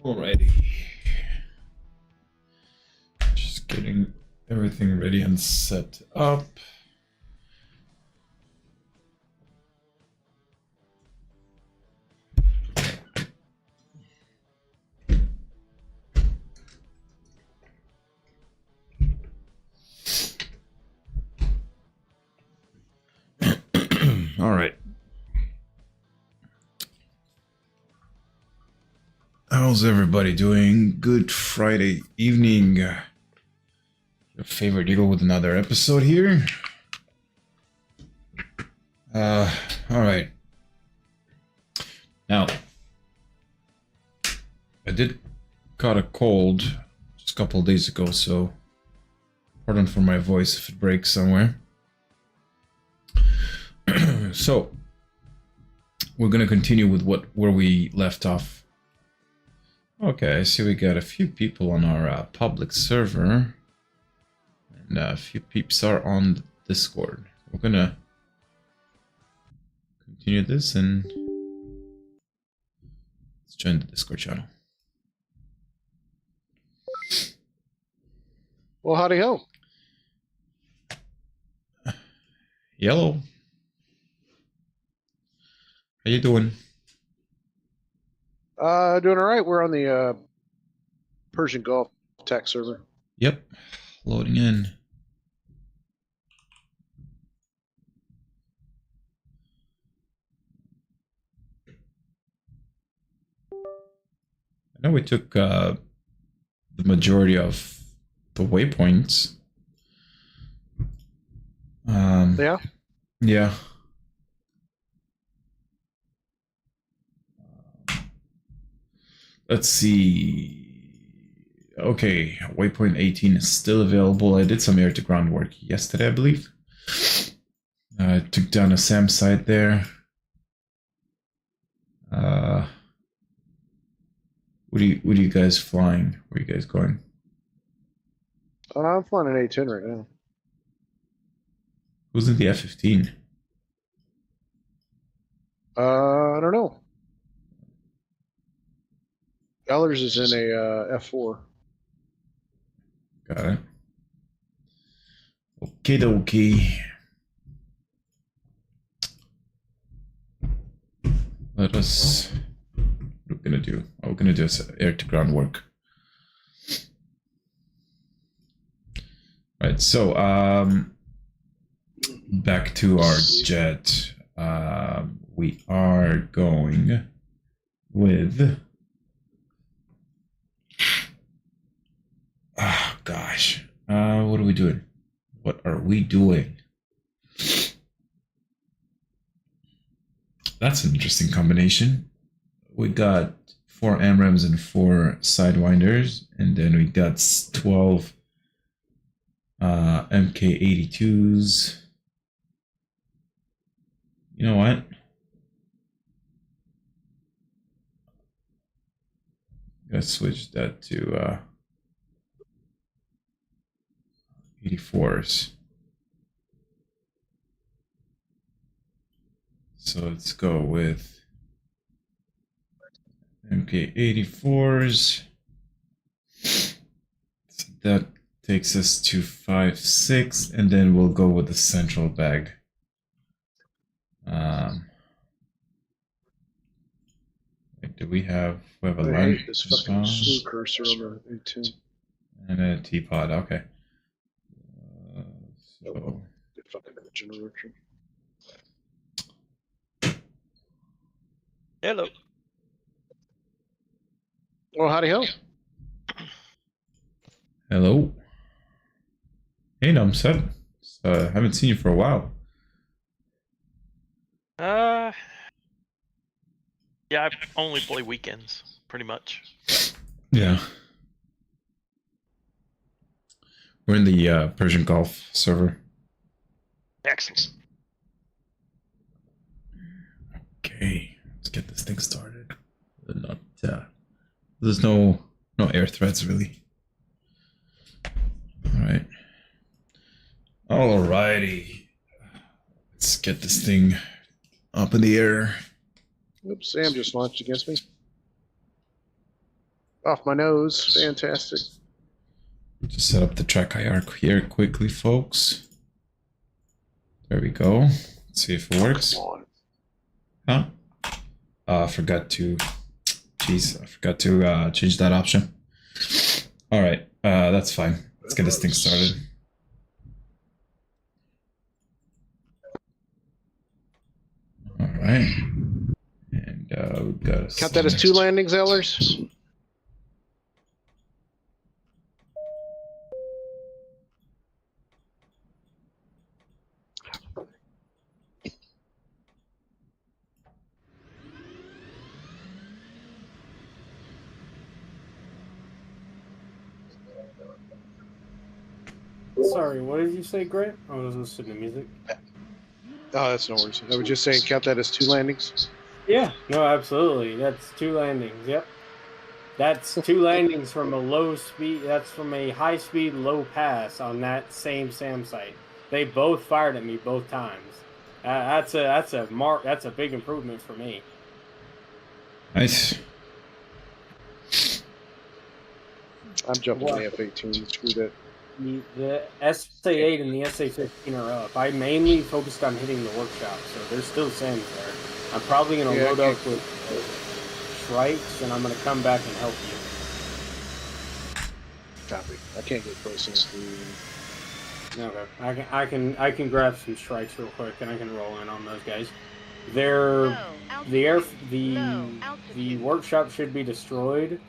Alrighty. Just getting everything ready and set up. All right. How's everybody doing? Good Friday evening. Your favorite Eagle with another episode here. All right. Now, I did caught a cold just a couple of days ago, so pardon for my voice if it breaks somewhere. So, we're gonna continue with where we left off. Okay, I see we got a few people on our public server, and a few peeps are on Discord. We're gonna continue this and let's join the Discord channel. Well, howdy ho. Yellow. How you doing? Doing all right. We're on the Persian Gulf tech server. Yep, loading in. I know we took the majority of the waypoints. Yeah. Yeah. Let's see. Okay, waypoint 18 is still available. I did some air-to-ground work yesterday, I believe. I took down a SAM site there. What are you guys flying? Where are you guys going? I'm flying an A-10 right now. Who's in the F-15? I don't know. Ellers is in a F4. Got it. Okay, dokie. Let us. What are we gonna do? Oh, we're gonna do air-to-ground work. Right. So, back to our jet. We are going with. Oh gosh. What are we doing? What are we doing? That's an interesting combination. We got 4 AMRAAMs and 4 Sidewinders, and then we got 12 MK82s. You know what? Let's switch that to 84s. So let's go with MK84s. So that takes us to 5-6, and then we'll go with the central bag. Do we have a line? This fucking slew cursor on the A-10. And a teapot, okay. So Good fucking generator. Hello. Oh, howdy ho. hello. Hey, Numsub. Haven't seen you for a while. Yeah, I only play weekends, pretty much. Yeah. We're in the Persian Gulf server. Excellent. Okay, let's get this thing started. Not, there's no air threats really. All right. Alrighty. Let's get this thing up in the air. Oops, Sam just launched against me. Off my nose. Fantastic. Just set up the track IR here quickly, folks. There we go. Let's see if it works. Come on. Huh? I forgot to... Jeez, I forgot to change that option. Alright, that's fine. Let's get this thing started. Alright. And we've got... Count that as 2 landings, Ellers? Sorry, what did you say, Grant? I was listening to music. Oh, that's no worries. I was just saying, count that as 2 landings. Yeah, no, absolutely. That's 2 landings. Yep. That's 2 landings from a low speed. That's from a high speed, low pass on that same SAM site. They both fired at me both times. That's a big improvement for me. Nice. I'm jumping to the F-18. Screw that. The SA-8 and the SA-15 are up. I mainly focused on hitting the workshop, so there's still SAMs there. I'm probably going to load up with strikes, and I'm going to come back and help you. Copy. I can't get close enough to... Okay, I can grab some strikes real quick, and I can roll in on those guys. The workshop should be destroyed,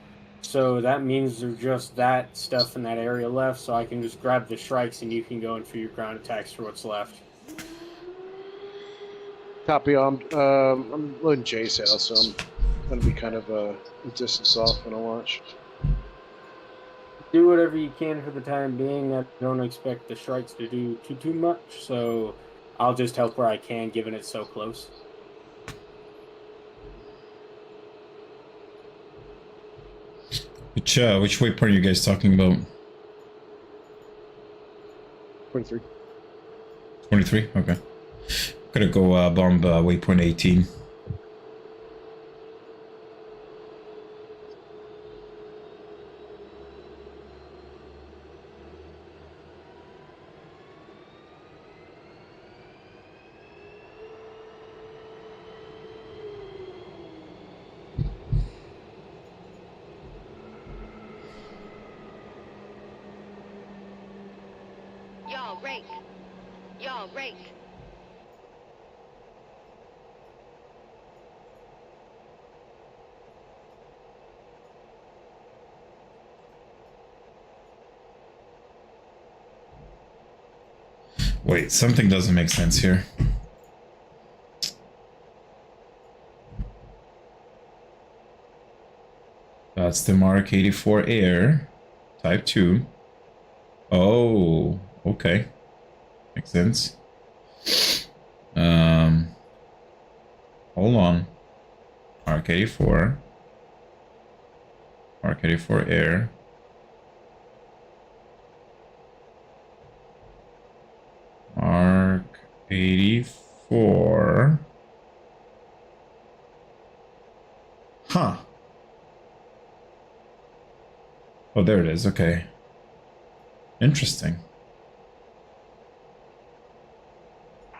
so that means there's just that stuff in that area left. So I can just grab the strikes, and you can go in for your ground attacks for what's left. Copy. I'm loading Jay's house, so I'm going to be kind of a distance off when I launch. Do whatever you can for the time being. I don't expect the strikes to do too much, so I'll just help where I can, given it's so close. Which waypoint are you guys talking about? 23. 23? Okay. Gonna go bomb waypoint 18. Y'all rake. Wait, something doesn't make sense here. That's the Mark 84 Air, Type 2. Oh, okay. Makes sense. Hold on. Mark 84. Mark 84 Air. Mark 84. Huh. Oh, there it is. Okay. Interesting.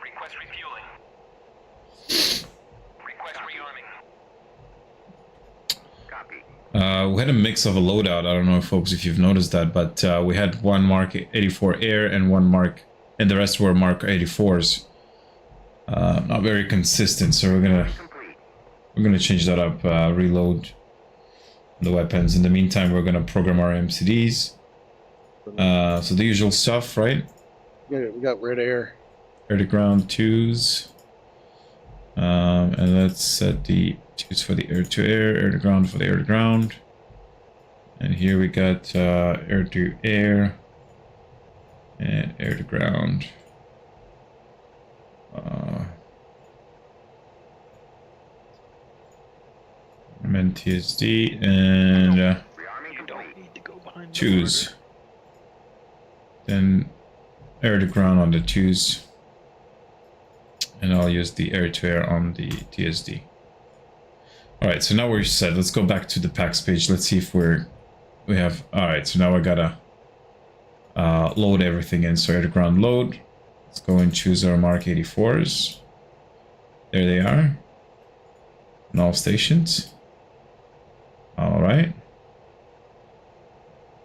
Request refueling. Request rearming. Copy. We had a mix of a loadout. I don't know, folks, if you've noticed that, but we had one Mark 84 Air and one Mark, and the rest were Mark 84s. Not very consistent, so we're gonna change that up. Reload the weapons. In the meantime, we're gonna program our MCDs. So the usual stuff, right? Yeah, we got red air. Air to ground 2s. And let's set the 2s for the air to air to ground for the air to ground. And here we got air to air and air to ground. MNTSD and You don't need to go behind the 2s. Then air to ground on the 2s. And I'll use the air to air on the TSD. Alright, so now we're set. Let's go back to the packs page. Let's see if we're we have. All right, so now I gotta load everything in. So air to ground load. Let's go and choose our Mark 84s. There they are. On all stations. All right.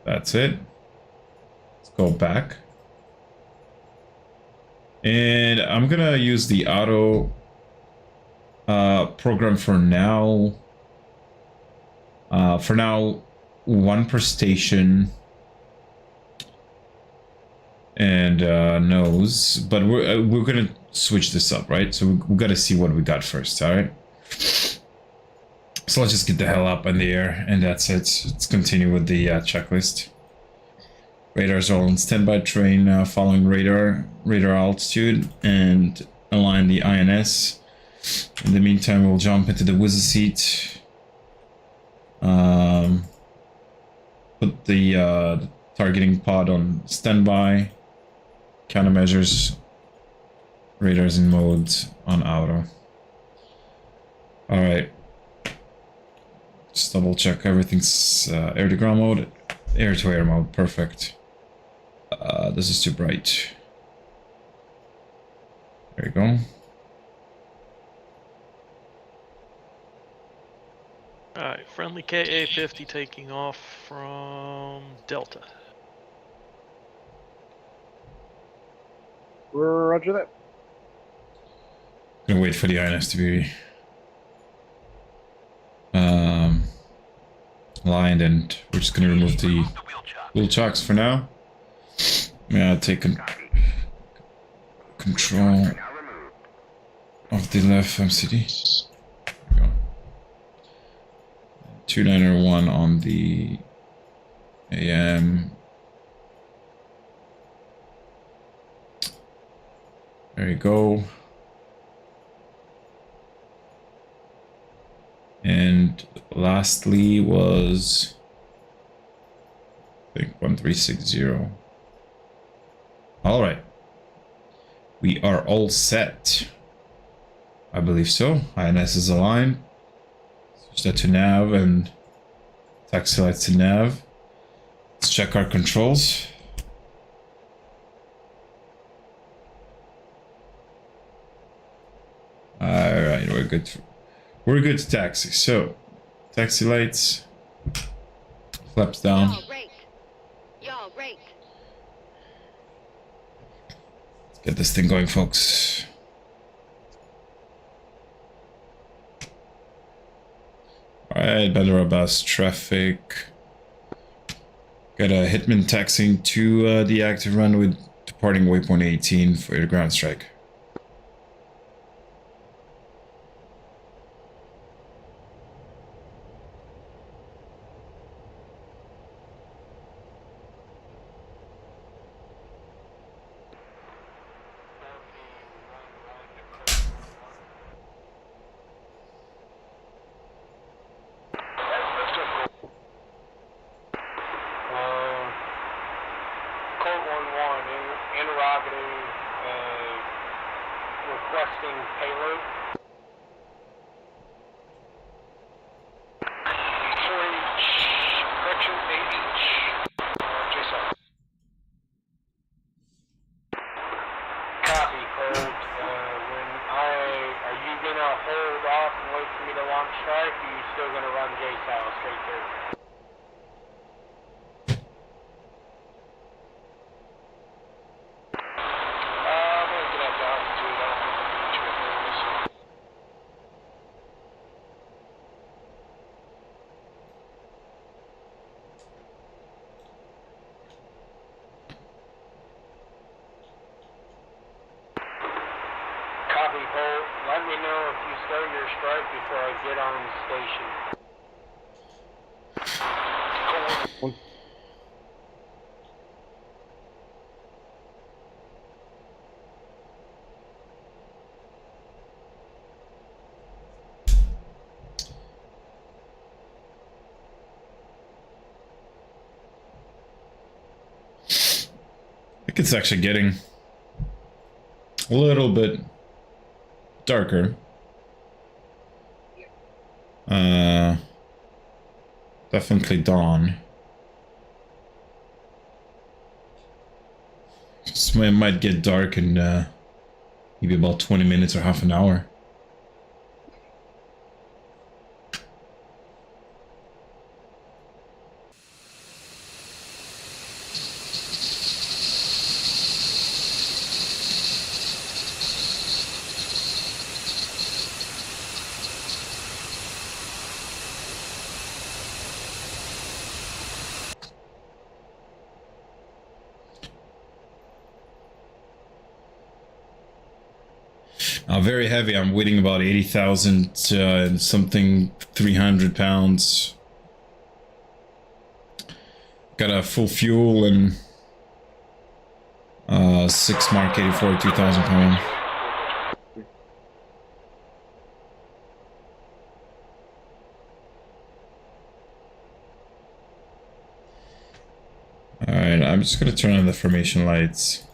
That's it. Let's go back. And I'm gonna use the auto program for now. For now, one per station. And nose, but we're gonna switch this up, right? So we gotta see what we got first, all right? So let's just get the hell up in the air, and that's it. Let's continue with the checklist. Radars are on standby, train following radar altitude, and align the INS. In the meantime, we'll jump into the wizard seat. Put the targeting pod on standby. Countermeasures, radars in mode on auto. All right. Just double check everything's air to ground mode, air to air mode. Perfect. This is too bright. There you go. Alright, friendly KA-50 taking off from Delta. Roger that. Gonna wait for the INS to be aligned, and we're just gonna remove the wheel chocks for now. Yeah, take control of the left MCD. There we go. 291 on the AM. There you go. And lastly was, I think, 1360. All right. We are all set. I believe so. INS is aligned. Switch that to nav and taxi lights to nav. Let's check our controls. Alright, we're good. We're good to taxi. So, taxi lights, flaps down. Y'all rake. Let's get this thing going, folks. Alright, better bus traffic. Got a hitman taxiing to the active runway, departing waypoint 18 for your ground strike. Let me know if you start your strike before I get on the station. I think it's actually getting a little bit darker. Definitely dawn. So it might get dark in maybe about 20 minutes or half an hour. Very heavy. I'm weighing about 80,000 and something, 300 pounds. Got a full fuel and 6 Mark 84, 2,000 pound. Alright, I'm just gonna turn on the formation lights.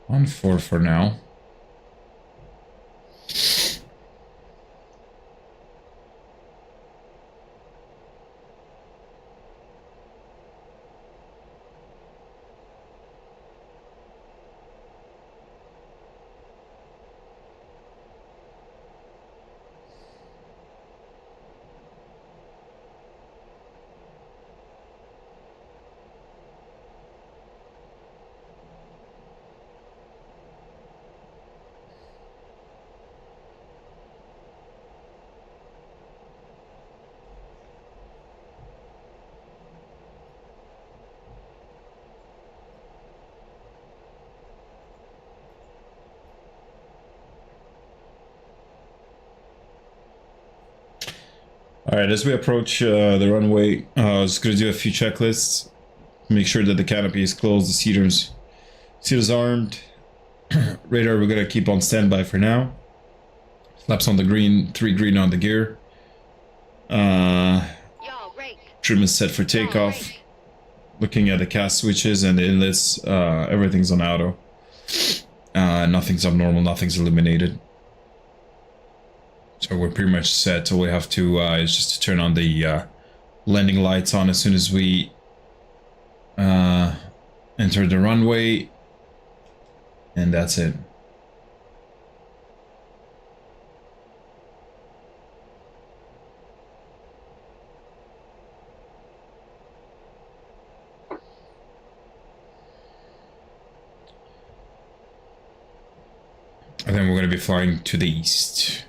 On 4 for now. Alright, as we approach the runway, I'm just going to do a few checklists. Make sure that the canopy is closed, the seaters armed. Radar, we're going to keep on standby for now. Flaps on the green, 3 green on the gear. Trim is set for takeoff. Looking at the cast switches and the inlets, everything's on auto. Nothing's abnormal, nothing's eliminated. So we're pretty much set. All we have to is just to turn on the landing lights on as soon as we enter the runway, and that's it. And then we're going to be flying to the east.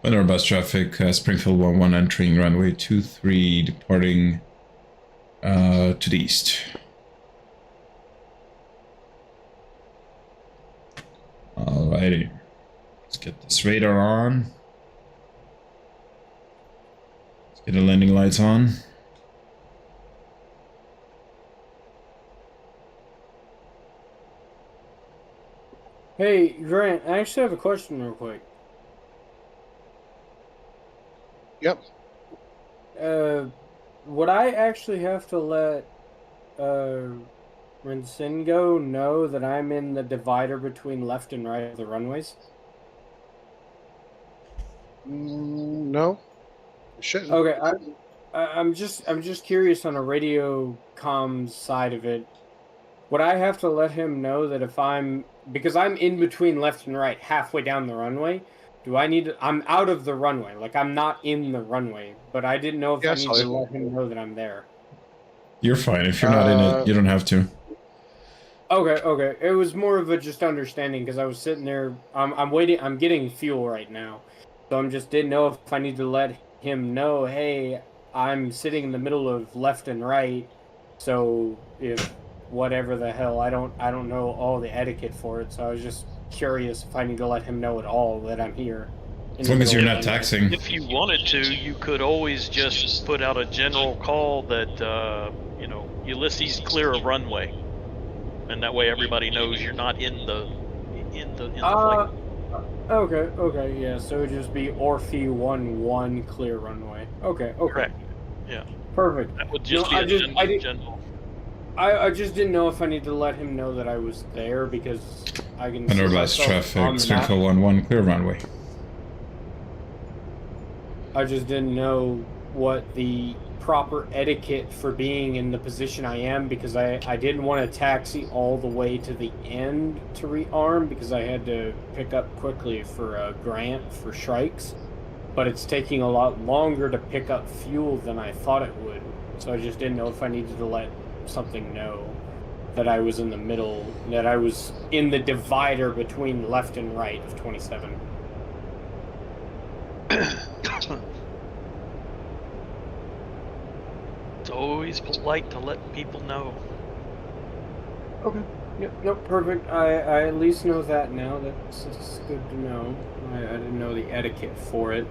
Under bus traffic, Springfield 11 entering runway 23, departing to the east. Alrighty, let's get this radar on. Let's get the landing lights on. Hey, Grant, I actually have a question real quick. Yep. Would I actually have to let Rensingo know that I'm in the divider between left and right of the runways? No, you shouldn't. Okay, I'm just curious on a radio comms side of it. Would I have to let him know that if because I'm in between left and right halfway down the runway? Do I need to, I'm out of the runway, like I'm not in the runway, but I didn't know if I need to let him know that I'm there. You're fine. If you're not in it, you don't have to. Okay. It was more of a just understanding because I was sitting there. I'm waiting. I'm getting fuel right now, so didn't know if I need to let him know. Hey, I'm sitting in the middle of left and right. So if whatever the hell, I don't know all the etiquette for it. So I was just curious if I need to let him know at all that I'm here. As long as you're not taxing. If you wanted to, you could always just put out a general call that Ulysses clear a runway, and that way everybody knows you're not in the flight. Okay, yeah. So it would just be Orphe 1-1 clear runway. Okay. Correct. Yeah. Perfect. That would just No, be a general. I just didn't know if I need to let him know that I was there because I can. see Underboss myself on traffic, the map. circle 1-1, clear runway. I just didn't know what the proper etiquette for being in the position I am because I didn't want to taxi all the way to the end to rearm because I had to pick up quickly for a grant for strikes. But it's taking a lot longer to pick up fuel than I thought it would. So I just didn't know if I needed to let something know that I was in the middle, that I was in the divider between left and right of 27. It's always polite to let people know. Okay. Yep. Nope. Perfect. I at least know that now. That's good to know. I didn't know the etiquette for it.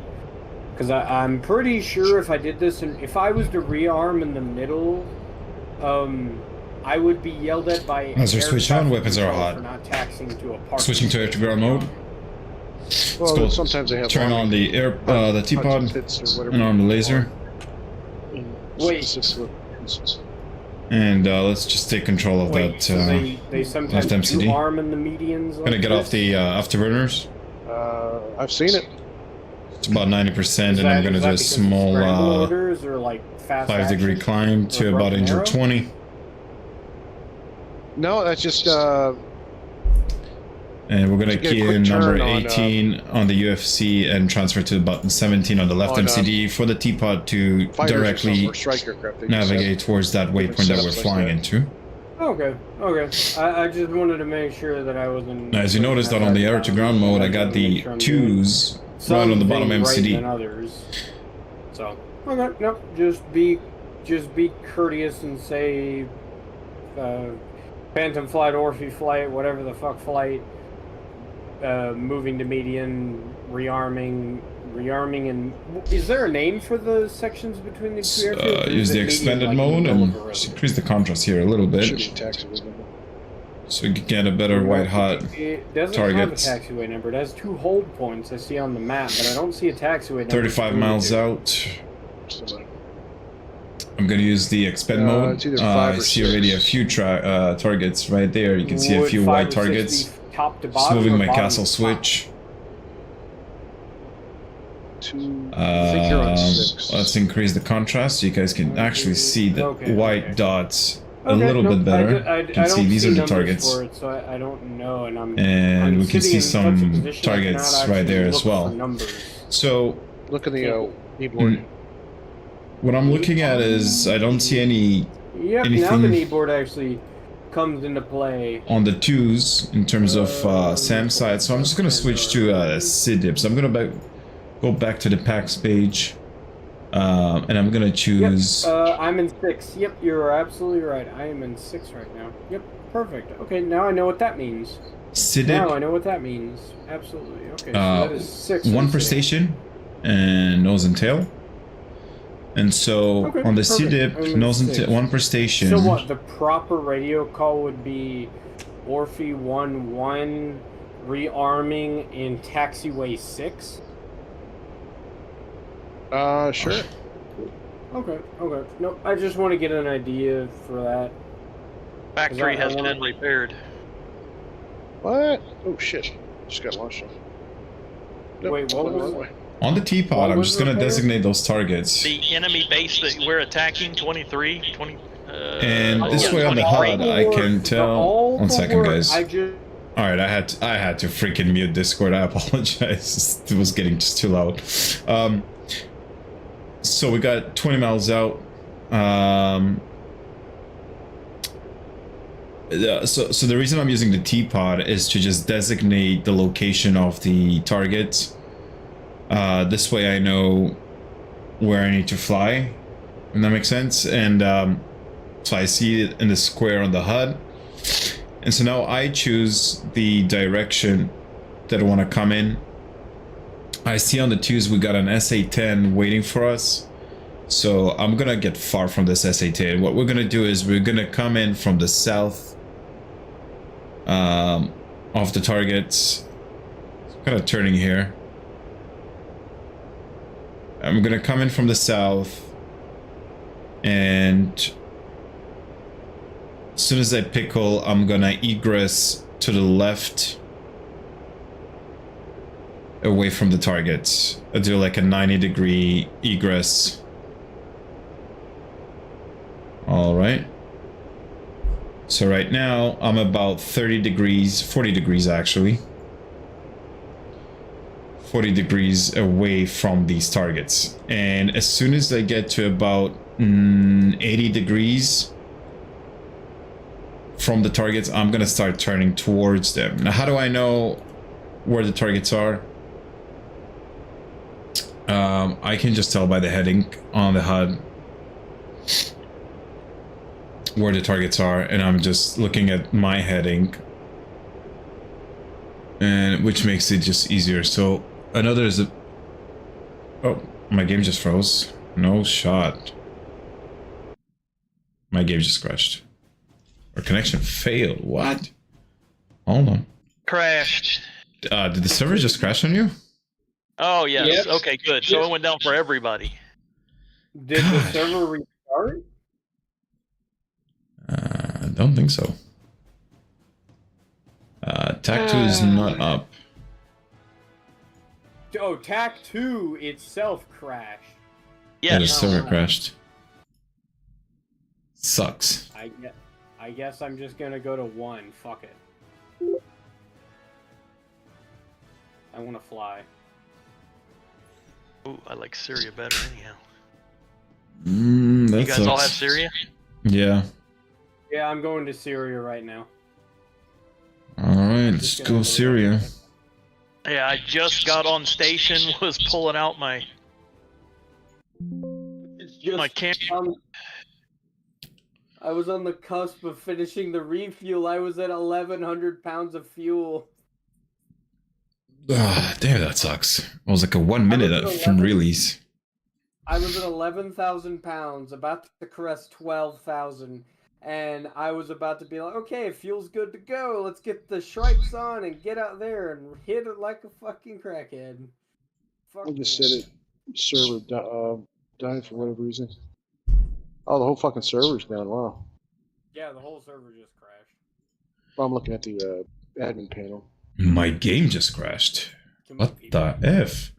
Because I'm pretty sure if I did this, and if I was to rearm in the middle, I would be yelled at by. As we air switch on, traffic weapons are control hot. for not taxiing to a park. Switching to air-to-ground mode. Well, go. sometimes they have Turn on the the T-pod and arm the laser. Wait. And let's just take control of Wait, that. so they sometimes left do MCD. arm in the medians. Like Gonna get off this? the afterburners. I've seen it. It's about 90%, Is and that- I'm gonna is do that a because of small scramble orders or like fast 5-degree action? climb to Or about broken injured arrow? 20. No, that's just And we're gonna Just get a key quick in number turn on, 18 on the UFC and transfer to button 17 on the left on, MCD for the T-pod to fighters directly or strike aircraft. They just navigate towards that different waypoint that setups we're like flying that. into. Okay. I just wanted to make sure that I wasn't. Now, as you notice that on the air-to-ground mode, I got the twos right on the bottom Some things right MCD. than others. So okay, no, just be courteous and say, Phantom flight, Orphe flight, whatever the fuck flight, moving to median, rearming, and is there a name for the sections between the two airfields? or is Use it the median, expanded like in the mode middle and of a road? just increase the contrast here a little Should bit, be taxiway number. so we can get a better white hot. It doesn't targets. have a taxiway number. It has 2 hold points I see on the map, but I don't see a taxiway number. 35 miles out. Somebody. I'm gonna use the expand mode. It's either I 5 or see already a 6. few targets right there. You can see a Would few 5 white or 6 targets. be top to Just bottom moving or my bottom castle to top? switch. I think you're on 6. Let's increase the contrast so you guys can actually see the Okay, white okay. dots a Okay, little no, bit better. I You can see don't these are the numbers targets. For it, so I don't know, and And I'm we can sitting see in such a some position I cannot targets right actually there as look for well. numbers. So Look in the keyboard. what I'm looking at is I don't see any Yep, now the anything kneeboard actually comes into play. on the twos in terms of SAM side, so I'm just gonna switch to SIDIP. So I'm gonna go back to the packs page, and I'm gonna choose. Yep, I'm in 6. Yep, you're absolutely right. I am in 6 right now. Yep, perfect. Okay, now I know what that means. Now I SIDIP, know what that means. Absolutely. Okay, so that is 6. one I'm per saying. station, and nose and tail. And so Okay, on the perfect. SIDIP, I'm in nose and 6. tail, one per station. So what, the proper radio call would be Orphe 1-1 rearming in taxiway 6? Sure. Okay. Nope, I just want to get an idea for that. Factory I has wanna- been repaired. What? Oh shit! Just got launched. Nope, Wait, what went the was wrong it? way. On the T-pod, What I'm was just gonna repaired? designate those targets. The enemy base that we're attacking, 23, 20. And this yeah, way on the 23. HUD, I can tell. One second, guys. I just All right, I had to freaking mute Discord. I apologize. It was getting just too loud. So we got 20 miles out. So the reason I'm using the T-pod is to just designate the location of the target. This way I know where I need to fly. And that makes sense. And so I see it in the square on the HUD. And so now I choose the direction that I want to come in. I see on the twos we got an SA-10 waiting for us. So I'm gonna get far from this SA-10. What we're gonna do is we're gonna come in from the south of the targets. kind of turning here. I'm gonna come in from the south, and as soon as I pickle, I'm gonna egress to the left away from the target. I'll do like a 90-degree egress. All right. So right now I'm about 30 degrees, 40 degrees actually. 40 degrees away from these targets. And as soon as I get to about 80 degrees from the targets, I'm gonna start turning towards them. Now, how do I know where the targets are? I can just tell by the heading on the HUD where the targets are, and I'm just looking at my heading, and which makes it just easier. So I know there's a... Oh, my game just froze. No shot. My game just crashed. Our connection failed. What? Hold on. Crashed. Did the server just crash on you? Oh, yes. Yep. Okay, good. So it went down for everybody. Did the server restart? I don't think so. TAC 2 is not up. Oh, TAC 2 itself crashed. Yeah, the Yes. server crashed. Sucks. I guess I'm just gonna go to 1. Fuck it. I want to fly. Ooh, I like Syria better anyhow. That You guys sucks. all have Syria? Yeah. Yeah, I'm going to Syria right now. Alright, let's go Syria. Yeah, I just got on station, was pulling out my It's just my camera. I was on the cusp of finishing the refuel. I was at 1,100 pounds of fuel. Ah, damn, that sucks. It was like a 1 minute from release. I was at 11,000 pounds, about to crest 12,000, and I was about to be like, okay, fuel's good to go. Let's get the stripes on and get out there and hit it like a fucking crackhead. Fuck I just me. said it. Server died for whatever reason. Oh, the whole fucking server's down. Wow. Yeah, the whole server just crashed. Well, I'm looking at the admin panel. My game just crashed. Too many What people. the F?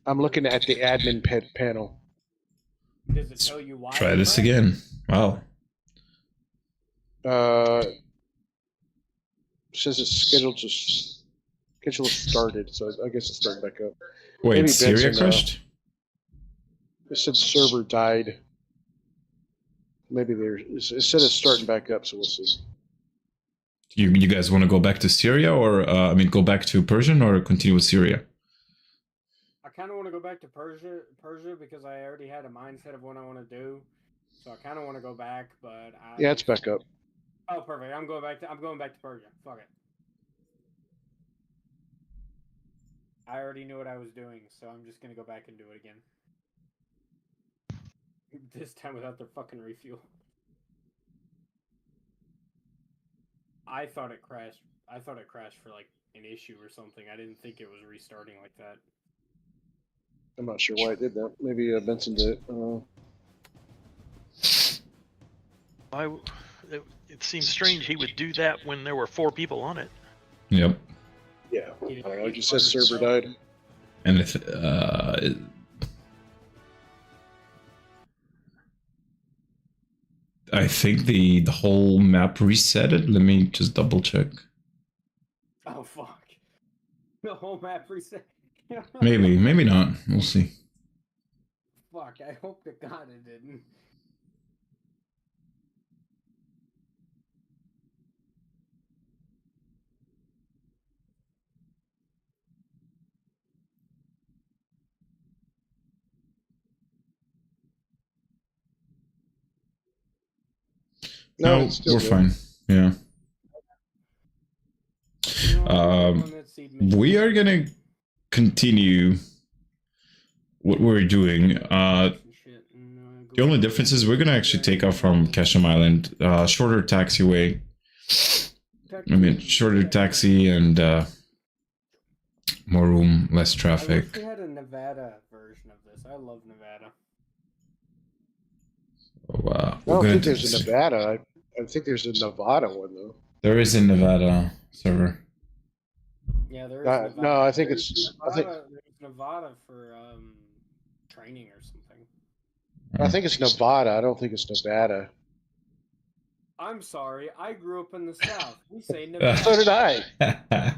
I'm looking at the admin panel. Does it tell you why? Try it this crashed? again. Wow. Says it's scheduled started, so I guess it's starting back up. Wait, Maybe Syria Benson, crashed? It said server died. Maybe it said it's starting back up, so we'll see. You guys want to go back to Syria, or I mean, go back to Persian, or continue with Syria? I kind of want to go back to Persia because I already had a mindset of what I want to do. So I kind of want to go back, but Yeah, it's back up. Oh, perfect. I'm going back to Persia. Fuck it. I already knew what I was doing, so I'm just gonna go back and do it again. This time without their fucking refuel. I thought it crashed. I thought it crashed for like an issue or something. I didn't think it was restarting like that. I'm not sure why it did that. Maybe Benson did it. It seems strange he would do that when there were 4 people on it. Yep. Yeah. I don't know. It just says server died. And I think the whole map resetted. Let me just double check. Oh fuck! The whole map reset. Maybe not. We'll see. Fuck! I hope to God it didn't. No, No, it's still we're good. fine. Yeah. We are gonna continue what we're doing. The only difference is we're gonna actually take off from Kesham Island. Shorter taxiway. I mean, shorter taxi and more room, less I wish traffic. we had a Nevada version of this. I love Nevada. So, I we're don't gonna think do there's a this. Nevada. I think there's a Nevada one though. There is a Nevada server. Yeah, there is Nevada. No, I think it's. There's Nevada for training or something. I think it's Nevada. I don't think it's Nevada. I'm sorry, I grew up in the South. We say Nevada. So did I.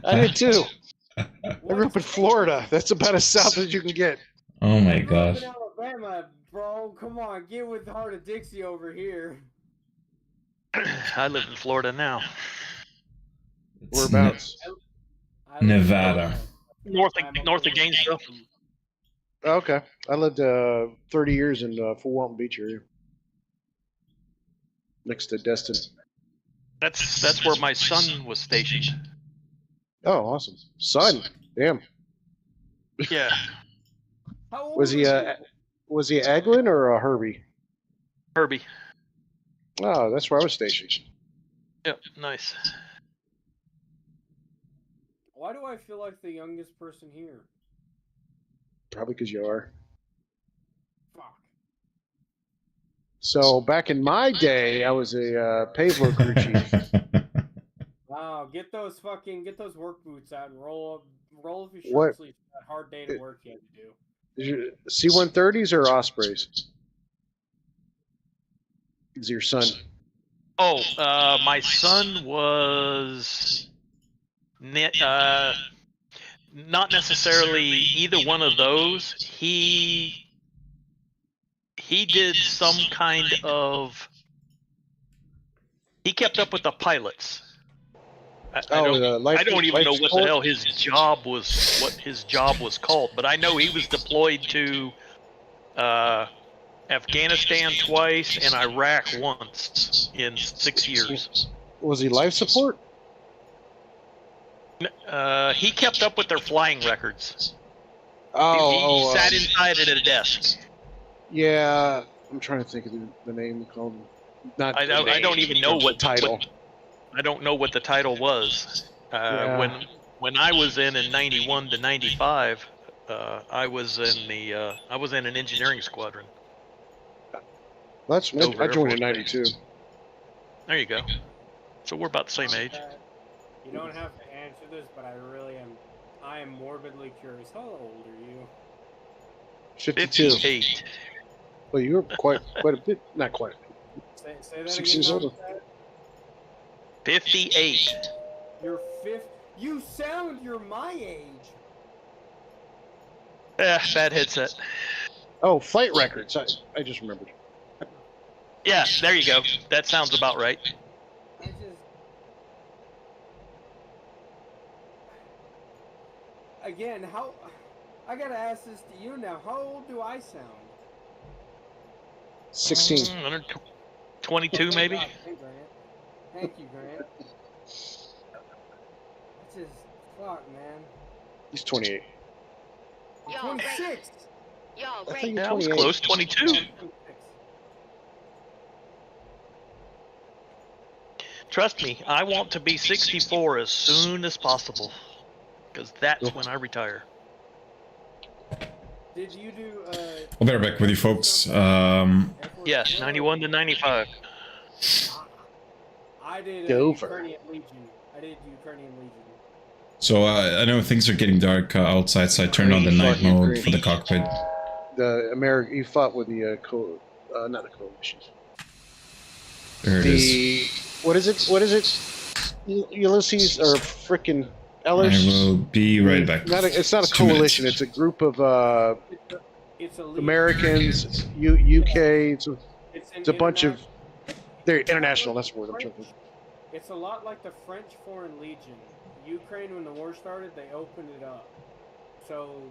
I did too. I What grew up in state? Florida. That's about as south as you can get. Oh my I grew up gosh. in Alabama, bro. Come on, get with the heart of Dixie over here. I live in Florida now. It's Whereabouts? I live in Nevada. North of Gainesville. Okay. I lived 30 years in Fort Walton Beach area. Next to Destin. That's where my son was stationed. Oh, awesome. Son. Damn. Yeah. How old Was he are you? was he Aglin or a Herbie? Herbie. Oh, that's where I was stationed. Yep. Nice. Why do I feel like the youngest person here? Probably because you are. Fuck. So back in my day, I was a Pavlo crew chief. Wow, get those work boots out and roll up your shirt What? sleeves for that hard day to work you had to do. Is your C-130s or Ospreys? Is your son? Oh, my son was not necessarily either one of those. He did some kind of. He kept up with the pilots. I don't even know what the hell his job was. What his job was called, but I know he was deployed to Afghanistan twice and Iraq once in 6 years. Was he life support? He kept up with their flying records. Oh, he sat inside at a desk. Yeah, I'm trying to think of the name called. Not. I don't even know what title. I don't know what the title was. Yeah. When I was in 91 to 95, I was in an engineering squadron. I Over joined in Air Force '92. There you go. So we're about the same age. You don't have to answer this, but I am morbidly curious. How old are you? 52. 58. Well, you were quite a bit. Not quite. Say that 6 again. years How older. was that? 58. You're 50. You sound you're my age. Bad headset. Oh, flight records. I just remembered. Yeah, there you go. That sounds about right. Again, I gotta ask this to you now. How old do I sound? 16. 22 maybe. Hey, Grant. Thank you, Grant. It's just fuck, man. He's 28. I'm Y'all 26. Y'all I ready? think Yeah, I was 28. close. 22. Trust me, I want to be 64 as soon as possible, because that's when I retire. Did you do? I'll be right back with you folks. Yes, 91 to 95. I did Dover. Ukrainian Legion. I did Ukrainian Legion. So I know things are getting dark outside, so I turned on the night mode for the cockpit. He fought with the not the coalition. There it is. What is it? Ulysses or frickin' I Ellers? will be right back. It's not a 2 minutes. coalition. It's a group of It's a Americans, UK. It's a bunch of. They're international. That's the word I'm trying to think. It's a lot like the French Foreign Legion. Ukraine, when the war started, they opened it up. So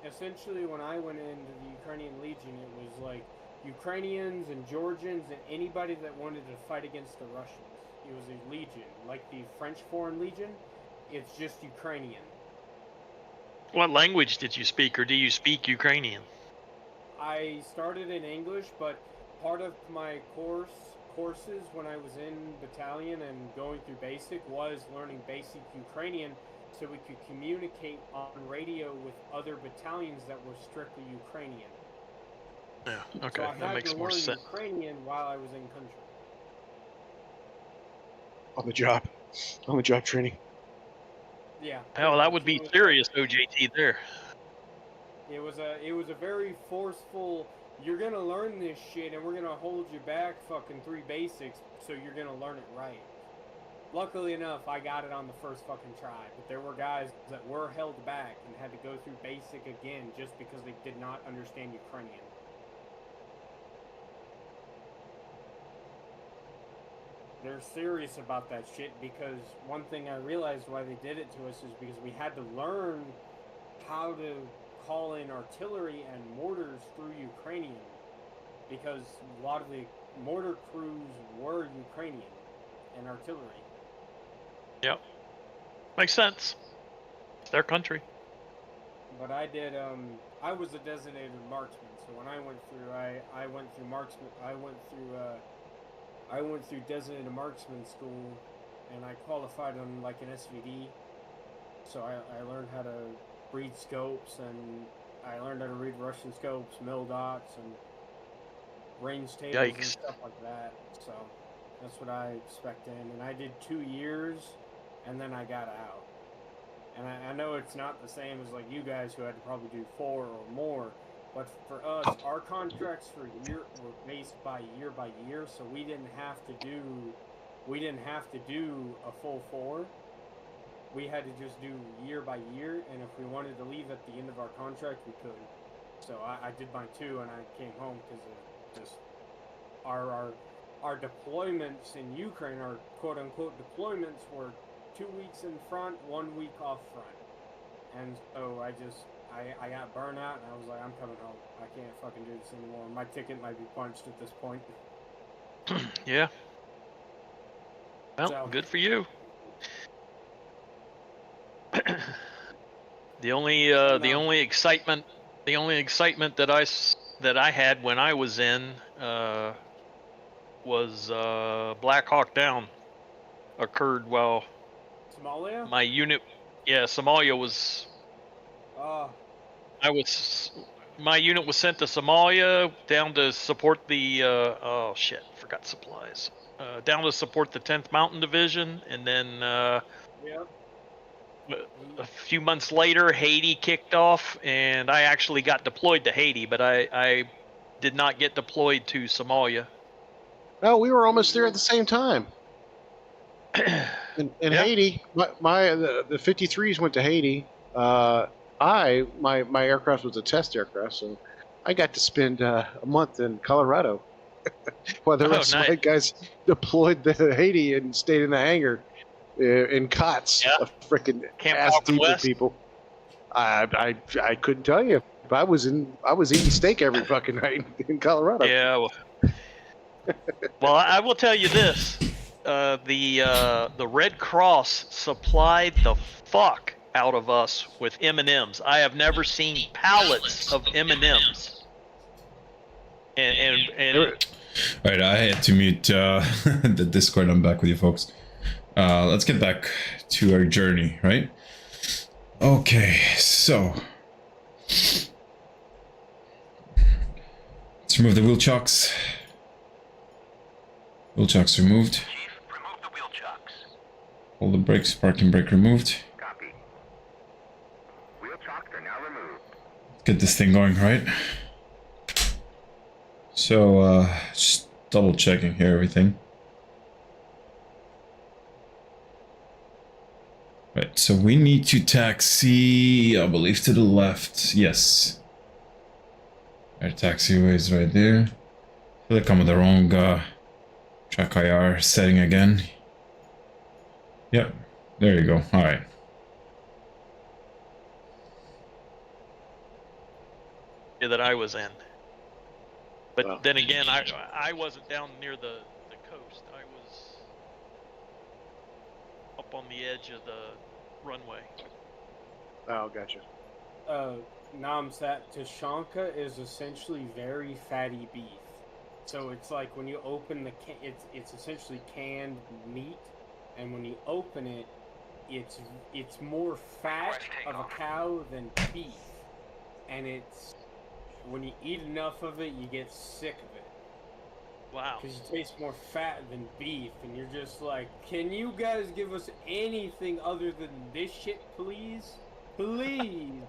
essentially, when I went into the Ukrainian Legion, it was like Ukrainians and Georgians and anybody that wanted to fight against the Russians. It was a legion, like the French Foreign Legion. It's just Ukrainian. What language did you speak, or do you speak Ukrainian? I started in English, but part of my courses when I was in battalion and going through basic was learning basic Ukrainian so we could communicate on radio with other battalions that were strictly Ukrainian. Yeah. So Okay, I that had makes to more learn sense. Ukrainian while I was in country. On the job training. Yeah. Hell, pretty that much. would be It was- serious OJT there. It was a very forceful. You're gonna learn this shit, and we're gonna hold you back fucking 3 basics, so you're gonna learn it right. Luckily enough, I got it on the first fucking try, but there were guys that were held back and had to go through basic again just because they did not understand Ukrainian. They're serious about that shit because one thing I realized why they did it to us is because we had to learn how to call in artillery and mortars through Ukrainian, because a lot of the mortar crews were Ukrainian and artillery. Yep. Makes sense. It's their country. But I did. I was a designated marksman, so when I went through, I went through marksman. I went through designated marksman school, and I qualified on like an SVD. So I learned how to read scopes, and I learned how to read Russian scopes, mil dots, and range tables and Yikes. stuff like that. So that's what I spec'd in, and I did 2 years, and then I got out. And I know it's not the same as like you guys who had to probably do 4 or more, but for us, our contracts for year were based by year, so we didn't have to do a full 4. We had to just do year by year, and if we wanted to leave at the end of our contract, we could. So I did mine too, and I came home because of just our deployments in Ukraine, our quote unquote deployments, were 2 weeks in front, 1 week off front. And so I got burnt out, and I was like, I'm coming home. I can't fucking do this anymore. My ticket might be punched at this point. Yeah. Well, So- good for you. The only excitement that I had when I was in was Black Hawk Down occurred while Somalia? my unit, Somalia was. Oh, My unit was sent to Somalia down to support the oh shit, forgot supplies. Down to support the 10th Mountain Division, and then yep. a few months later, Haiti kicked off, and I actually got deployed to Haiti, but I did not get deployed to Somalia. No, we were almost there at the same time. In Yeah. Haiti, the 53s went to Haiti. My aircraft was a test aircraft, so I got to spend a month in Colorado, while the rest of my guys deployed to Haiti and stayed in the hangar in cots, Yeah. a freaking Camp ass Falcon deep with West. people. I couldn't tell you. I was eating steak every fucking night in Colorado. Yeah. Well, I will tell you this: the Red Cross supplied the fuck out of us with M&Ms. I have never seen pallets of M&Ms. And all right, I had to mute the Discord. I'm back with you folks. Let's get back to our journey, right? Okay, so let's remove the wheel chocks. Wheel chocks removed. Chief, remove the wheel chocks. All the brakes, parking brake removed. Copy. Wheel chocks are now removed. Get this thing going, right? So, just double checking here everything. Right, so we need to taxi, I believe, to the left. Yes. Our taxiway is right there. I feel like I'm on the wrong track IR setting again. Yep, there you go. All right. that I was in. But Oh. then again, I wasn't down near the coast. I was up on the edge of the runway. Oh, gotcha. Namsat Tashanka is essentially very fatty beef. So it's like when you open the it's essentially canned meat, and when you open it, it's more fat of a cow than beef, and it's when you eat enough of it, you get sick of it. Wow. Because it tastes more fat than beef, and you're just like, can you guys give us anything other than this shit, please? Please.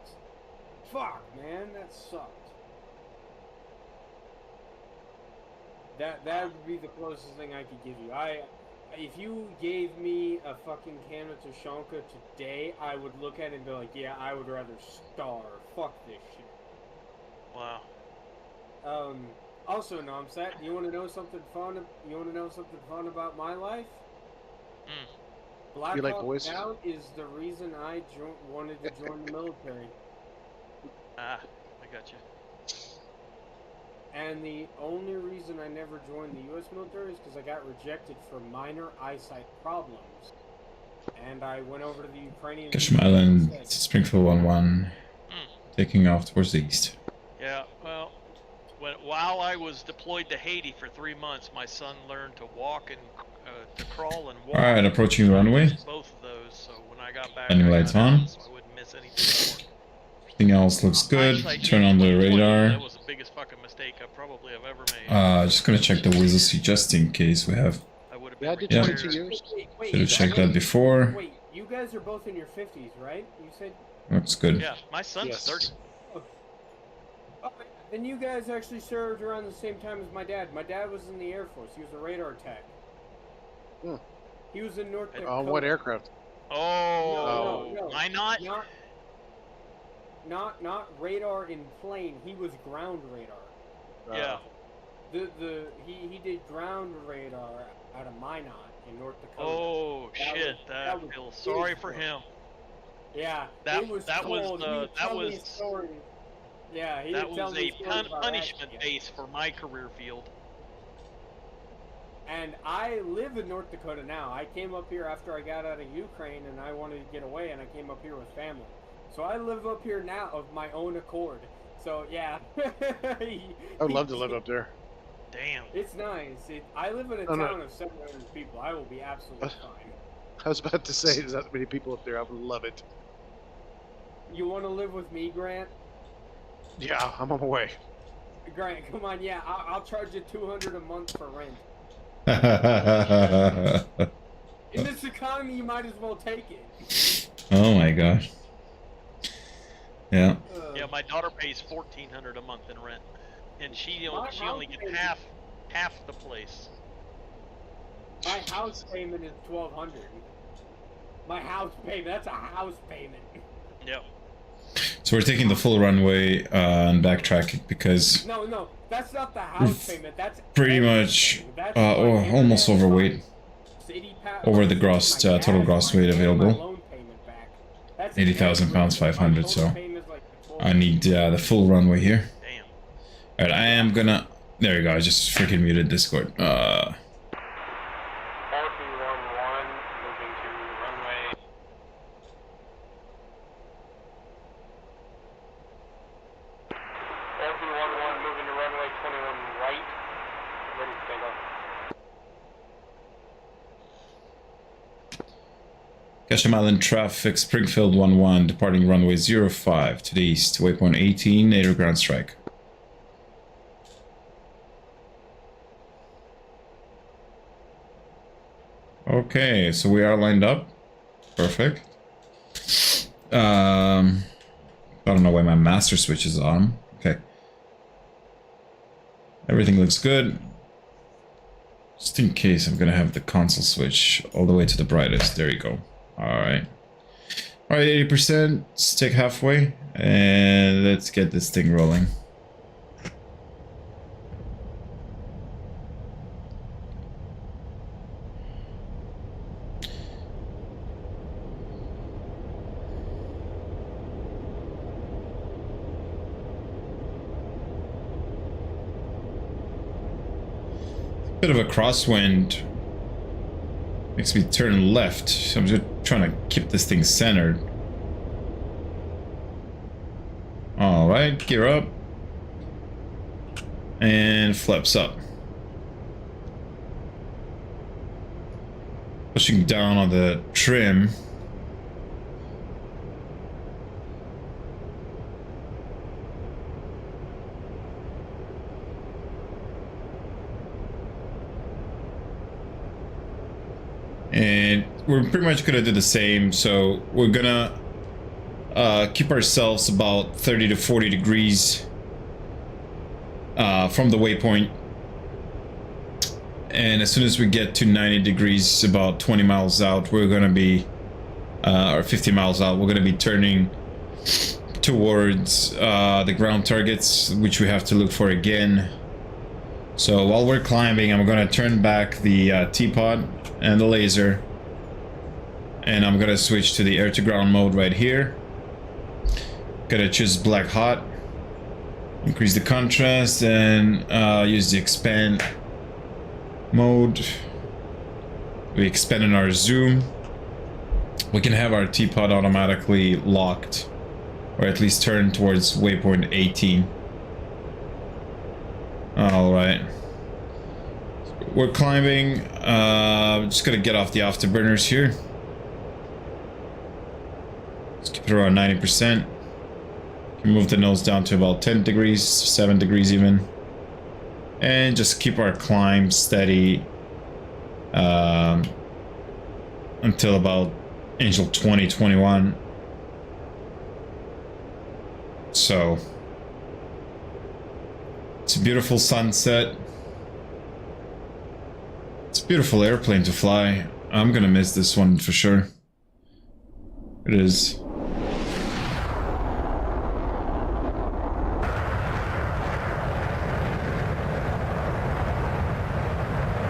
Fuck, man, that sucked. That would be the closest thing I could give you. If you gave me a fucking can of Tushonka today, I would look at it and be like, yeah, I would rather starve. Fuck this shit. Wow. Also, Nomsat, you want to know something fun? You want to know something fun about my life? Black Hawk Down is the reason I wanted to join the military. Ah, I got you. And the only reason I never joined the U.S. military is because I got rejected for minor eyesight problems. And I went over to the Ukrainian... Kashim Island, Springfield 1-1, taking off towards the east. Yeah, well, while I was deployed to Haiti for 3 months, my son learned to walk and to crawl and walk. Alright, approaching runway. Both of those, so when I got back, Landing lights on. So I wouldn't miss anything more. Everything else looks good. Turn on the radar. That was the biggest fucking mistake I probably have ever made. Just gonna check the WSLC just in case we have. I would have been I did 22 years. Should have checked that before. Wait, you guys are both in your 50s, right? You said... Looks good. Yeah, my son's 30. Oh, then you guys actually served around the same time as my dad. My dad was in the Air Force. He was a radar tech. He was in North Dakota. On what aircraft? Oh, no. Why not? Not radar in plane. He was ground radar. Yeah. He did ground radar out of Minot in North Dakota. Oh shit! That feels sorry for him. Yeah, that was that cold. was That was a punishment base for my career field. And I live in North Dakota now. I came up here after I got out of Ukraine, and I wanted to get away, and I came up here with family. So I live up here now of my own accord. So yeah. I'd love to live up there. Damn. It's nice. I live in a town of 700 people. I will be absolutely fine. I was about to say, there's that many people up there. I would love it. You want to live with me, Grant? Yeah, I'm on my way. Grant, come on. Yeah, I'll charge you $200 a month for rent. In this economy, you might as well take it. Oh my gosh. Yeah. Yeah, my daughter pays $1,400 a month in rent, and she only gets half the place. My house payment is $1,200. My house payment. That's a house payment. Yep. So we're taking the full runway and backtracking because No, that's not the house payment. That's pretty much almost overweight. Over the gross total gross weight available. 80,000 pounds, 500. So I need the full runway here. Damn. All right, I am gonna. There you go. I just freaking muted Discord. Kashim Island traffic, Springfield 1-1, departing runway 05 to the east, waypoint 18, NATO ground strike. Okay, so we are lined up. Perfect. I don't know why my master switch is on. Okay. Everything looks good. Just in case, I'm gonna have the console switch all the way to the brightest. There you go. Alright. Alright, 80%. Let's take halfway. And let's get this thing rolling. Bit of a crosswind. Makes me turn left, so I'm just trying to keep this thing centered. Alright, gear up. And flaps up. Pushing down on the trim. we're pretty much gonna do the same. So we're gonna keep ourselves about 30 to 40 degrees from the waypoint, and as soon as we get to 90 degrees, about 20 miles out, we're gonna be or 50 miles out, we're gonna be turning towards the ground targets, which we have to look for again. So while we're climbing, I'm gonna turn back the T-pod and the laser, and I'm gonna switch to the air-to-ground mode right here. Gonna choose black hot, increase the contrast, and use the expand mode. We expanded our zoom. We can have our T-pod automatically locked, or at least turn towards waypoint 18. Alright. We're climbing. Just gonna get off the afterburners here. Let's keep it around 90%. Can move the nose down to about 10 degrees, 7 degrees even. And just keep our climb steady until about Angel 2021. So it's a beautiful sunset. It's a beautiful airplane to fly. I'm gonna miss this one for sure. It is.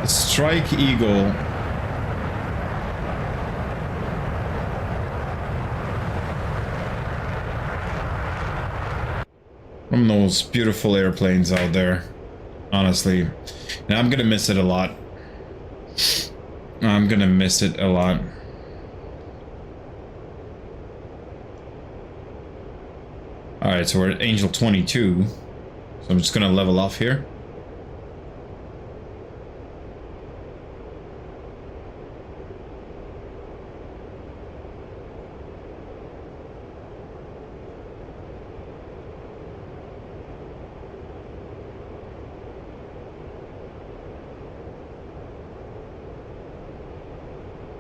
The Strike Eagle. One of those beautiful airplanes out there, honestly. Now I'm gonna miss it a lot. I'm gonna miss it a lot. Alright, so we're at Angel 22. So I'm just gonna level off here.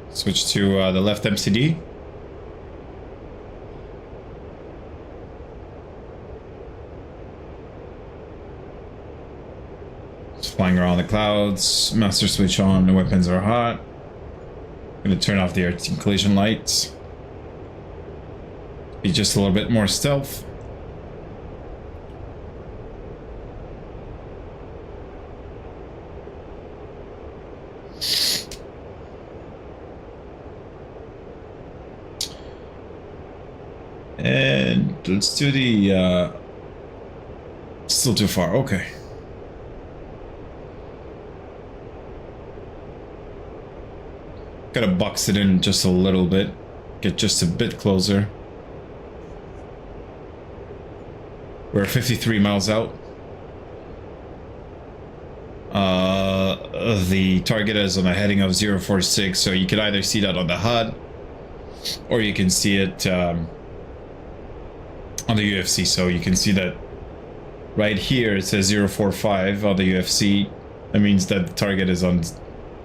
Switch to the left MCD. Just flying around the clouds. Master switch on. The weapons are hot. Gonna turn off the articulation lights. Be just a little bit more stealth. And let's do the still too far. Okay. Gotta box it in just a little bit. Get just a bit closer. We're 53 miles out. The target is on a heading of 046, so you can either see that on the HUD or you can see it on the UFC. So you can see that right here it says 045 on the UFC. That means that the target is on,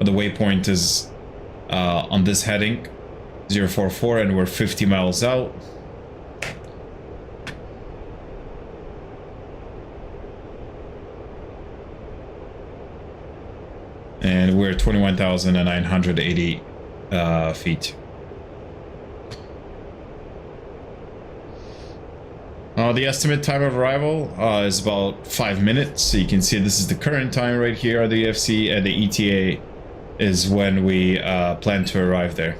or the waypoint is on this heading 044, and we're 50 miles out. And we're 21,980 feet. The estimate time of arrival is about 5 minutes. So you can see this is the current time right here on the UFC, and the ETA is when we plan to arrive there.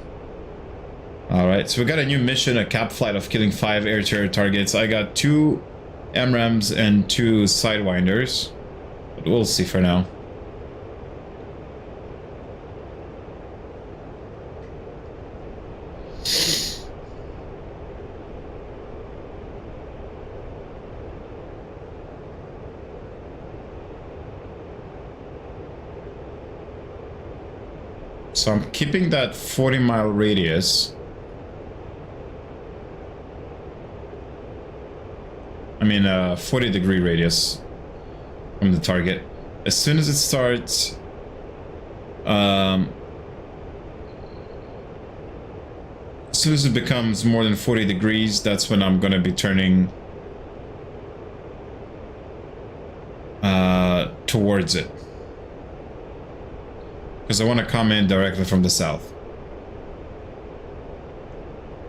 Alright, so we got a new mission, a cap flight of killing 5 air-to-air targets. I got 2 MRAMs and 2 Sidewinders, but we'll see for now. So I'm keeping that 40-mile radius. I mean, 40-degree radius from the target. As soon as it starts soon as it becomes more than 40 degrees, that's when I'm gonna be turning towards it. Because I want to come in directly from the south.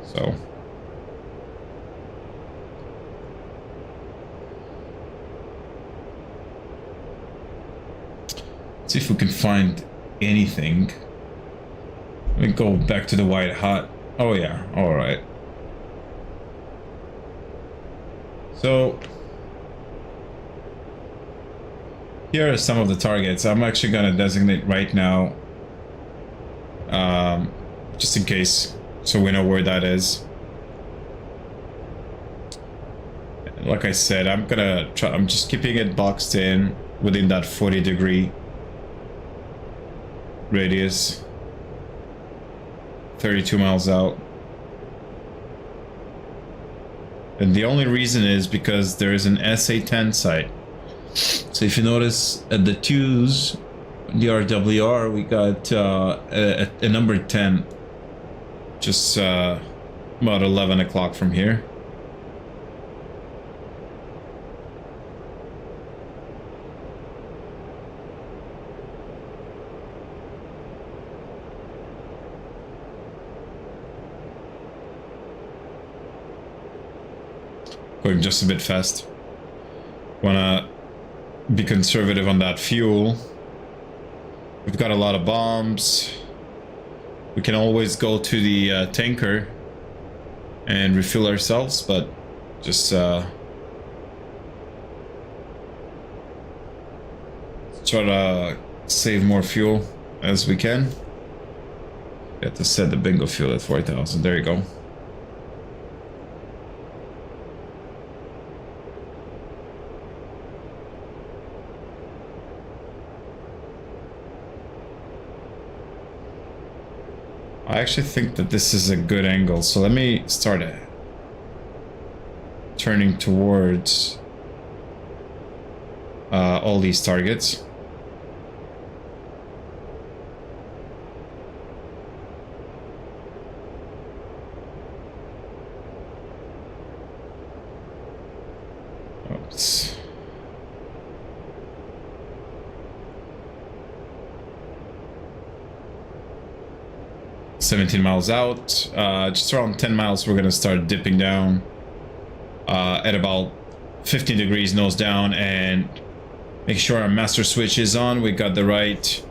So. Let's see if we can find anything. Let me go back to the white hut. Oh yeah, alright. So here are some of the targets. I'm actually gonna designate right now, just in case, so we know where that is. Like I said, I'm just keeping it boxed in within that 40-degree radius. 32 miles out. And the only reason is because there is an SA-10 site. So if you notice at the 2s, the RWR, we got a number 10 just about 11 o'clock from here. Going just a bit fast. Wanna be conservative on that fuel. We've got a lot of bombs. We can always go to the tanker and refill ourselves, but just try to save more fuel as we can. We have to set the bingo fuel at 4,000. There you go. I actually think that this is a good angle, so let me start turning towards all these targets. Oops. 17 miles out, just around 10 miles we're gonna start dipping down at about 15 degrees nose down, and make sure our master switch is on. We got the right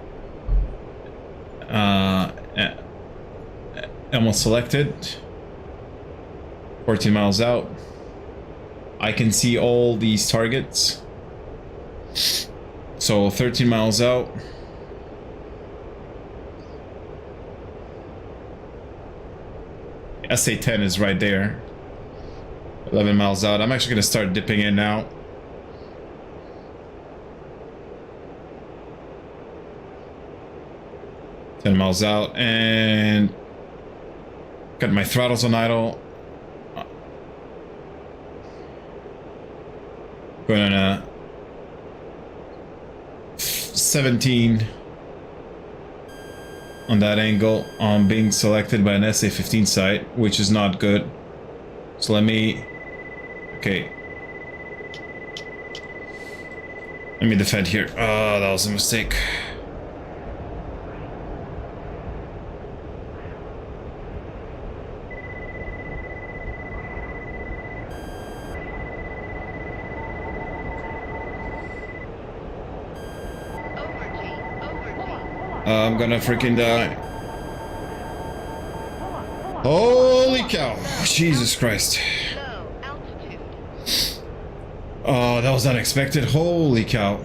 ammo selected. 14 miles out. I can see all these targets. So 13 miles out. SA-10 is right there. 11 miles out. I'm actually going to start dipping in now. $10 miles out, and got my throttles on idle. Going on a 17 on that angle. I'm being selected by an SA-15 site, which is not good. So let me... Okay. Let me defend here. Oh, that was a mistake. I'm gonna freaking die. Holy cow. Jesus Christ. Oh, that was unexpected. Holy cow.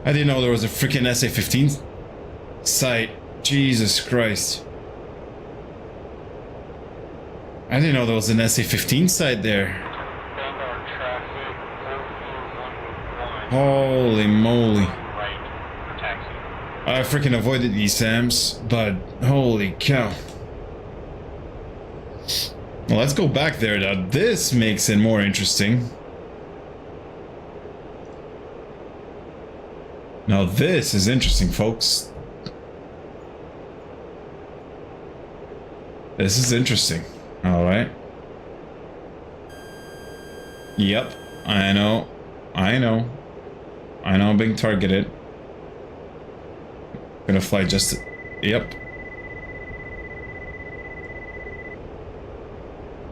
I didn't know there was a freaking SA-15 site. Jesus Christ. I didn't know there was an SA-15 site there. Holy moly. I freaking avoided these SAMs, but holy cow. Well, let's go back there now. This makes it more interesting. Now this is interesting, folks. This is interesting. All right. Yep. I know. I'm being targeted. Gonna fly just... Yep.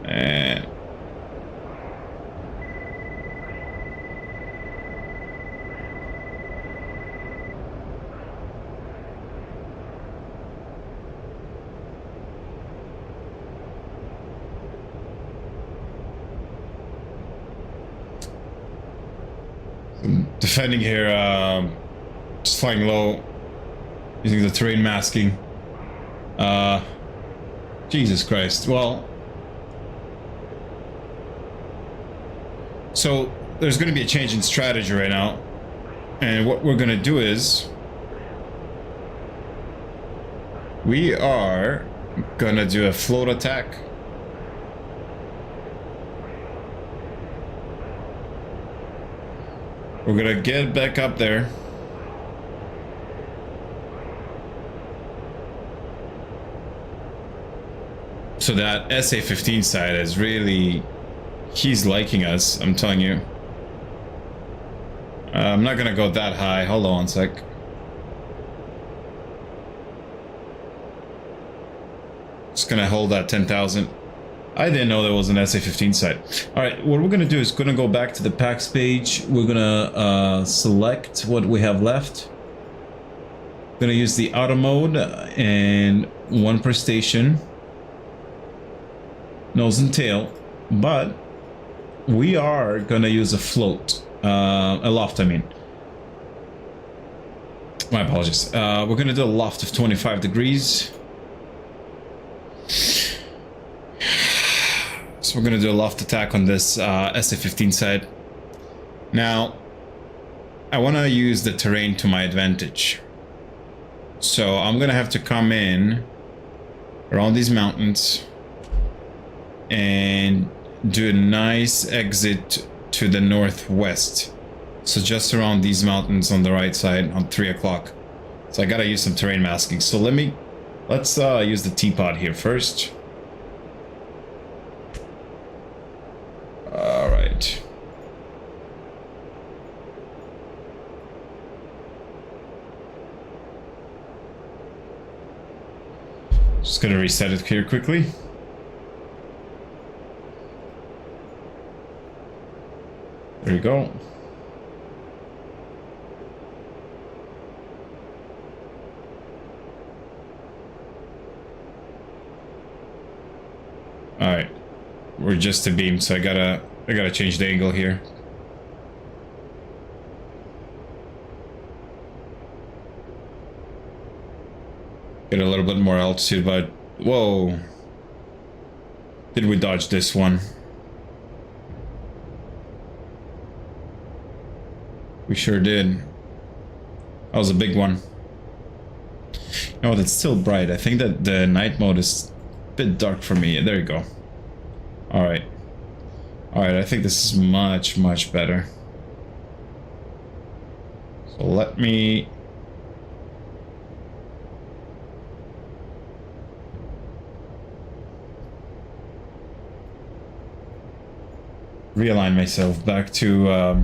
And... defending here, just flying low, using the terrain masking. Jesus Christ. Well, so there's going to be a change in strategy right now, and what we're going to do is we are going to do a float attack. We're gonna get back up there. So that SA-15 side is really... He's liking us, I'm telling you. I'm not gonna go that high. Hold on one sec. Just gonna hold that 10,000. I didn't know there was an SA-15 site. Alright, what we're gonna do is gonna go back to the packs page. We're gonna select what we have left. Gonna use the auto mode and one per station. Nose and tail. But we are gonna use a float. A loft, I mean. My apologies. We're gonna do a loft of 25 degrees. So we're gonna do a loft attack on this SA-15 side. Now, I want to use the terrain to my advantage. So I'm gonna have to come in around these mountains and do a nice exit to the northwest. So just around these mountains on the right side on 3 o'clock. So I gotta use some terrain masking. So let's use the teapot here first. All right. Just gonna reset it here quickly. There you go. All right. We're just a beam, so I gotta change the angle here. Get a little bit more altitude, but whoa. Did we dodge this one? We sure did. That was a big one. No, that's still bright. I think that the night mode is a bit dark for me. There you go. All right. All right, I think this is much, much better. So let me... realign myself back to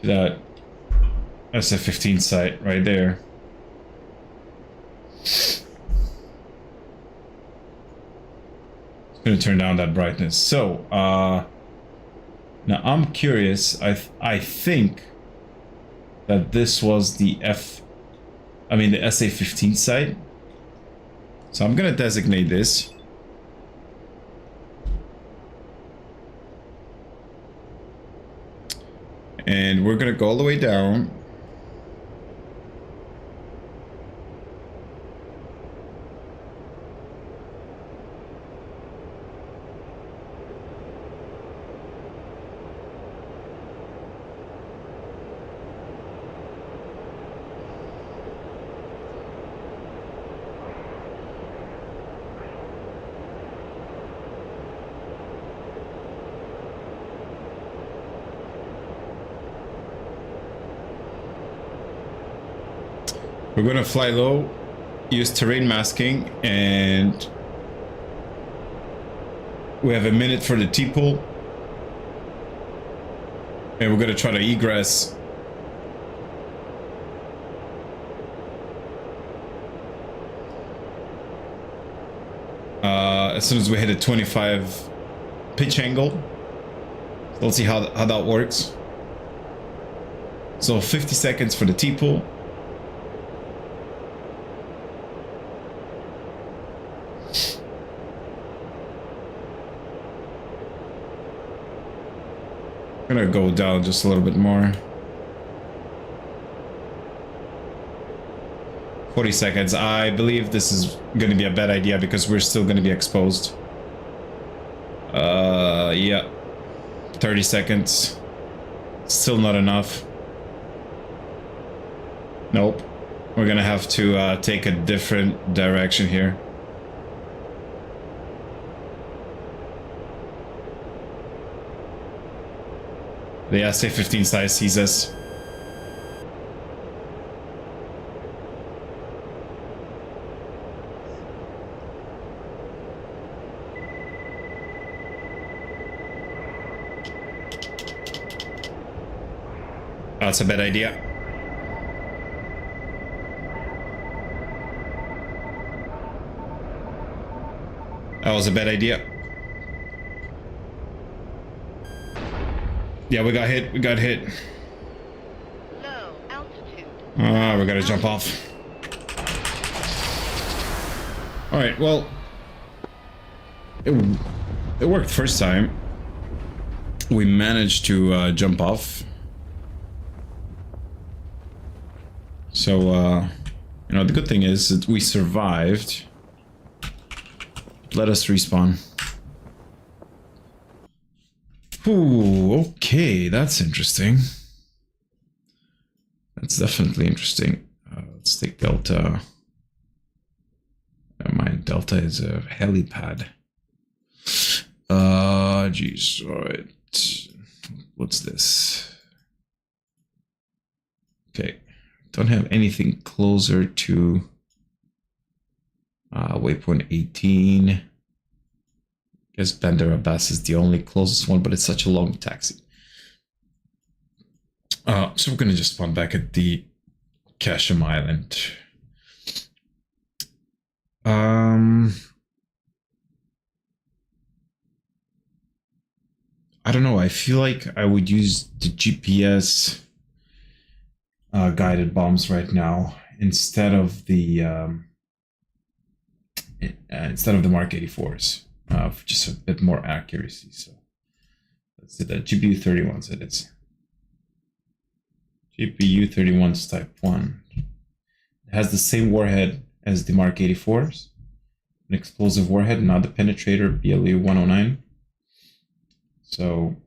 that SF-15 site right there. Gonna turn down that brightness. So now I'm curious. I think that this was the the SA-15 site. So I'm gonna designate this. And we're gonna go all the way down. We're gonna fly low, use terrain masking, and we have a minute for the T-pull. And we're gonna try to egress. As soon as we hit a 25 pitch angle. So let's see how that works. So 50 seconds for the T-pull. I'm gonna go down just a little bit more. 40 seconds. I believe this is gonna be a bad idea because we're still gonna be exposed. Yeah. 30 seconds. Still not enough. Nope. We're gonna have to take a different direction here. The SA-15 size sees us. That's a bad idea. That was a bad idea. Yeah, we got hit. We got hit. Low altitude. Ah, we gotta jump off. Alright, well... It worked first time. We managed to jump off. So, you know, the good thing is that we survived. Let us respawn. Ooh, okay, that's interesting. That's definitely interesting. Let's take Delta. My Delta is a helipad. Geez, alright. What's this? Okay. Don't have anything closer to waypoint 18. Guess Bandar Abbas is the only closest one, but it's such a long taxi. So we're gonna just spawn back at the Kashim Island. I don't know. I feel like I would use the GPS guided bombs right now instead of the Mark 84s. For just a bit more accuracy. So let's do that. GPU 31 said it's GPU 31's type 1. It has the same warhead as the Mark 84s, an explosive warhead, not the penetrator BLU 109. So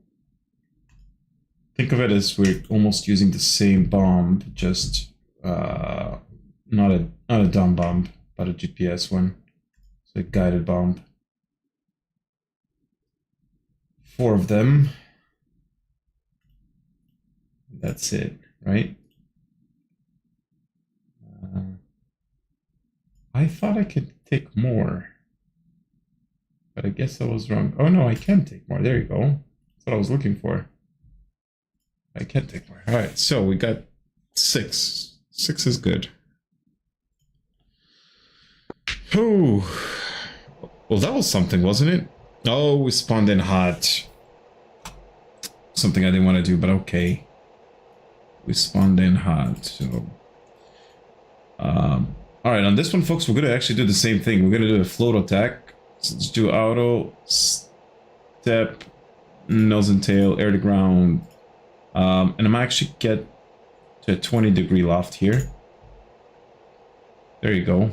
think of it as we're almost using the same bomb, just not a dumb bomb, but a GPS one. So a guided bomb. 4 of them. That's it, right? I thought I could take more, but I guess I was wrong. Oh no, I can take more. There you go. That's what I was looking for. I can take more. All right, so we got 6. 6 is good. Oh, well, that was something, wasn't it? Oh, we spawned in hot. Something I didn't want to do, but okay. We spawned in hot, so... Alright, on this one, folks, we're going to actually do the same thing. We're going to do a float attack. So let's do auto, step, nose and tail, air to ground. And I'm actually get to a 20-degree loft here. There you go.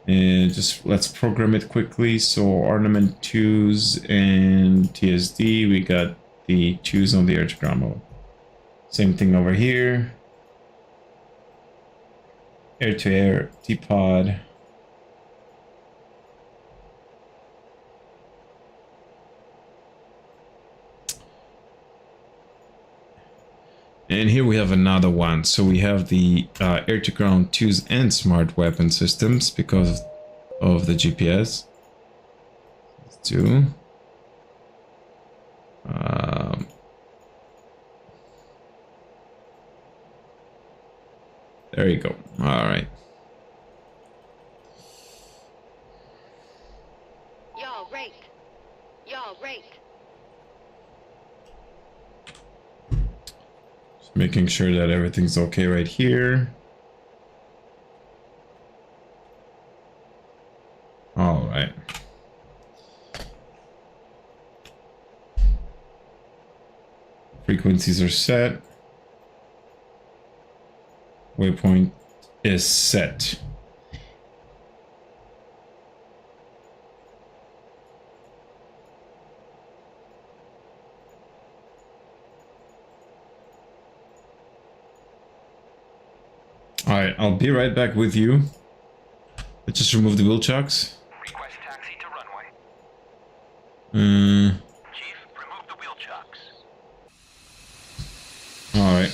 And just let's program it quickly. So ornament 2s and TSD, we got the 2s on the air to ground mode. Same thing over here. Air to air, T-pod. And here we have another one. So we have the air-to-ground 2s and smart weapon systems because of the GPS. Let's do. There you go. All right. Y'all rate. Y'all rate. Just making sure that everything's okay right here. All right. Frequencies are set. Waypoint is set. All right, I'll be right back with you. Let's just remove the wheel chocks. Request taxi to runway. Chief, remove the wheel chocks. All right.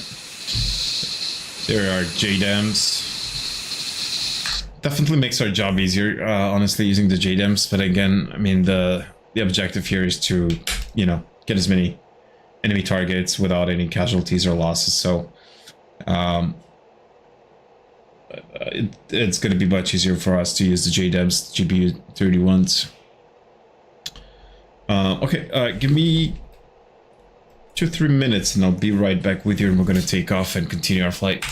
There are JDAMs. Definitely makes our job easier, honestly, using the JDAMs. But again, I mean, the objective here is to, you know, get as many enemy targets without any casualties or losses. So, it's going to be much easier for us to use the JDAMs, GBU-31s. Okay, give me 2-3 minutes and I'll be right back with you, and we're going to take off and continue our flight.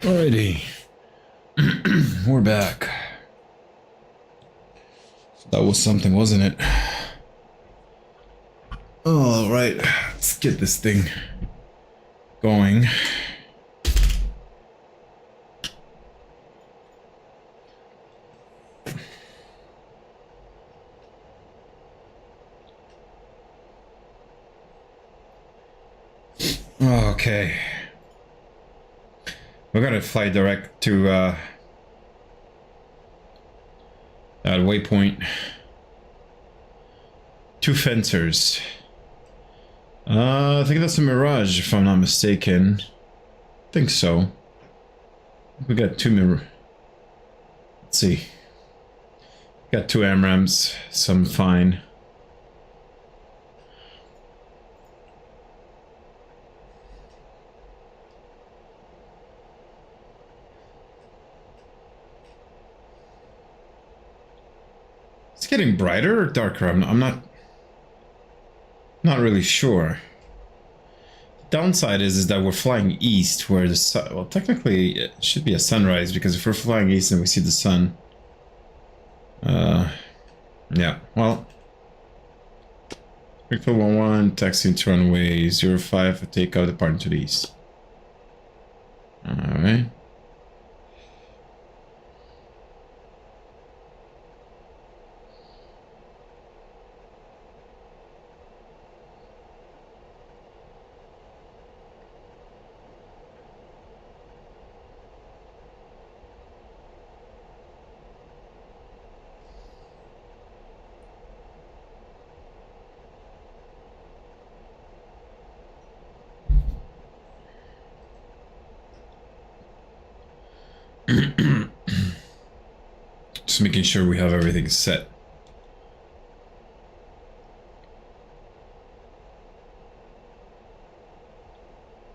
Alrighty. We're back. That was something, wasn't it? Alright, let's get this thing going. Okay. We're gonna fly direct to that waypoint. 2 fencers. I think that's a Mirage, if I'm not mistaken. I think so. We got 2 mirror. Let's see. Got 2 AMRAAMs, so I'm fine. It's getting brighter or darker? I'm not really sure. Downside is that we're flying east, where the sun, well, technically it should be a sunrise, because if we're flying east and we see the sun, yeah, well, Victor 11, taxi to runway 05 for takeoff, departing to the east. Alright. Just making sure we have everything set.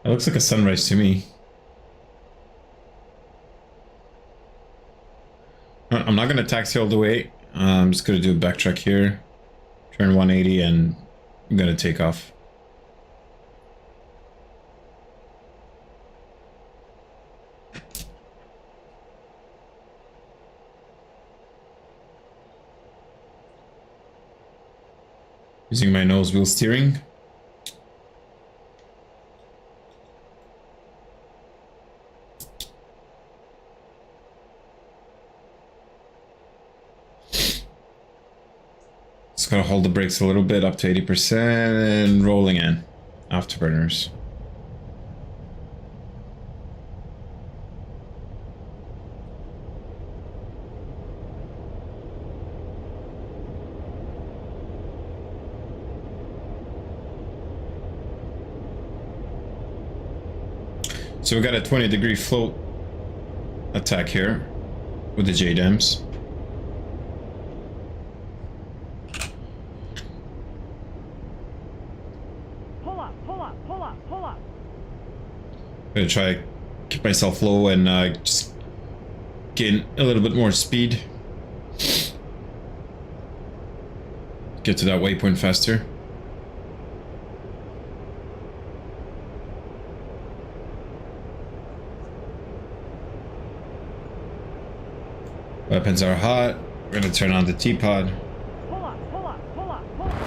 It looks like a sunrise to me. I'm not gonna taxi all the way. I'm just gonna do a backtrack here, turn 180, and I'm gonna take off. Using my nose wheel steering. Just gotta hold the brakes a little bit up to 80% and rolling in. Afterburners. So we got a 20-degree float attack here with the JDAMs. Pull up, pull up, pull up, pull up. I'm gonna try to keep myself low and just gain a little bit more speed. Get to that waypoint faster. Weapons are hot. We're gonna turn on the T-pod. Pull up, pull up, pull up, pull up.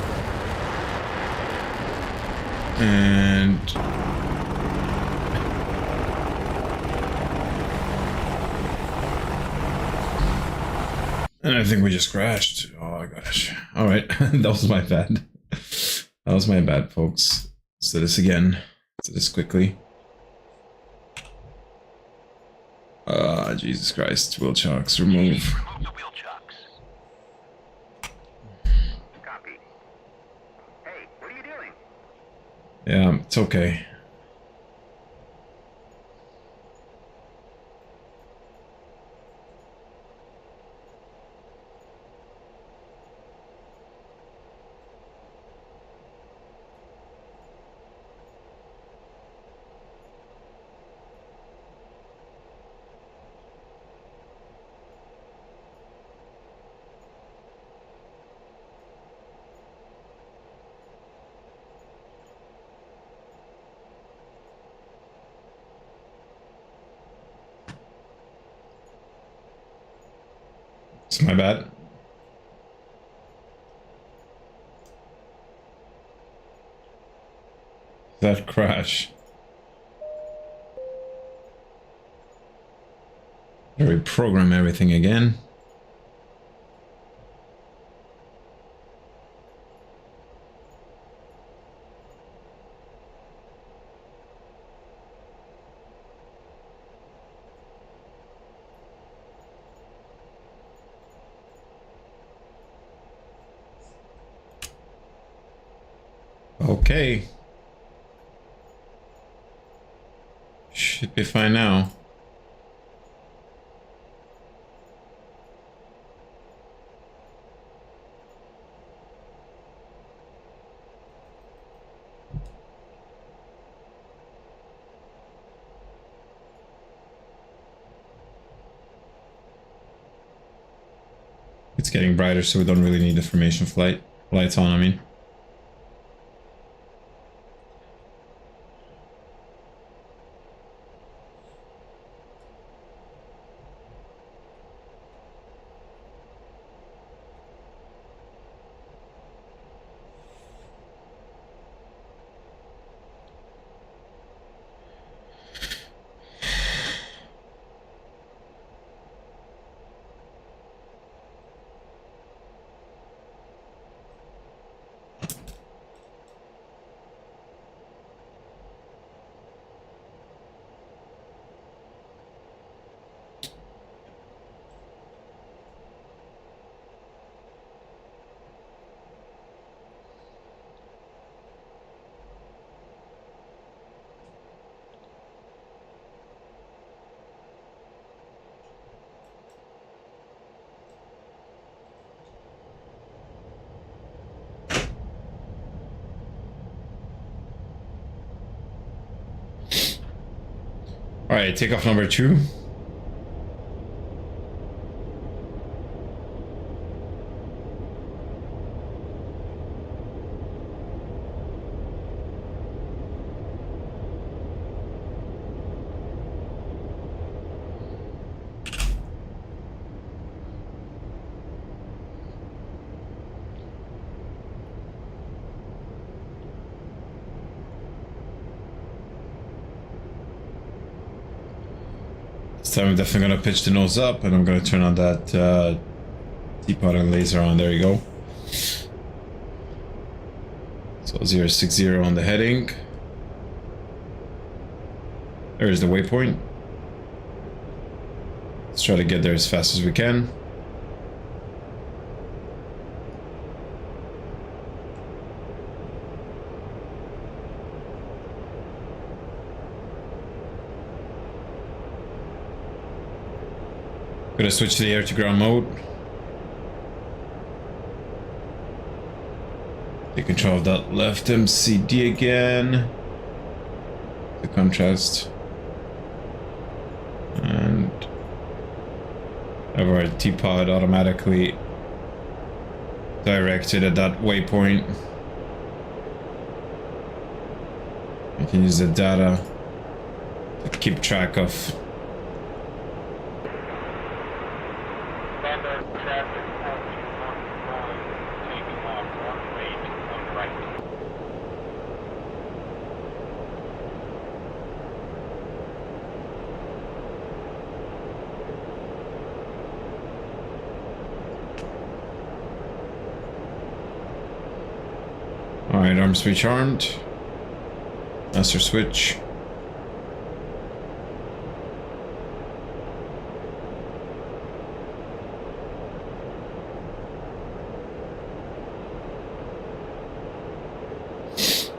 And I think we just crashed. Oh my gosh. Alright, that was my bad. That was my bad, folks. Let's do this again. Let's do this quickly. Jesus Christ. Wheel chocks, remove. Remove the wheel chocks. Copy. Hey, what are you doing? Yeah, it's okay. It's my bad. That crash. Reprogram everything again. Okay. Should be fine now. It's getting brighter, so we don't really need the formation lights on, I mean. Alright, takeoff number 2. So I'm definitely gonna pitch the nose up, and I'm gonna turn on that teapot and laser on. There you go. So 060 on the heading. There's the waypoint. Let's try to get there as fast as we can. Gonna switch to the air to ground mode. Take control of that left MCD again. The contrast. And have our teapot automatically directed at that waypoint. I can use the data to keep track of Alright, arm switch armed. Master switch. It's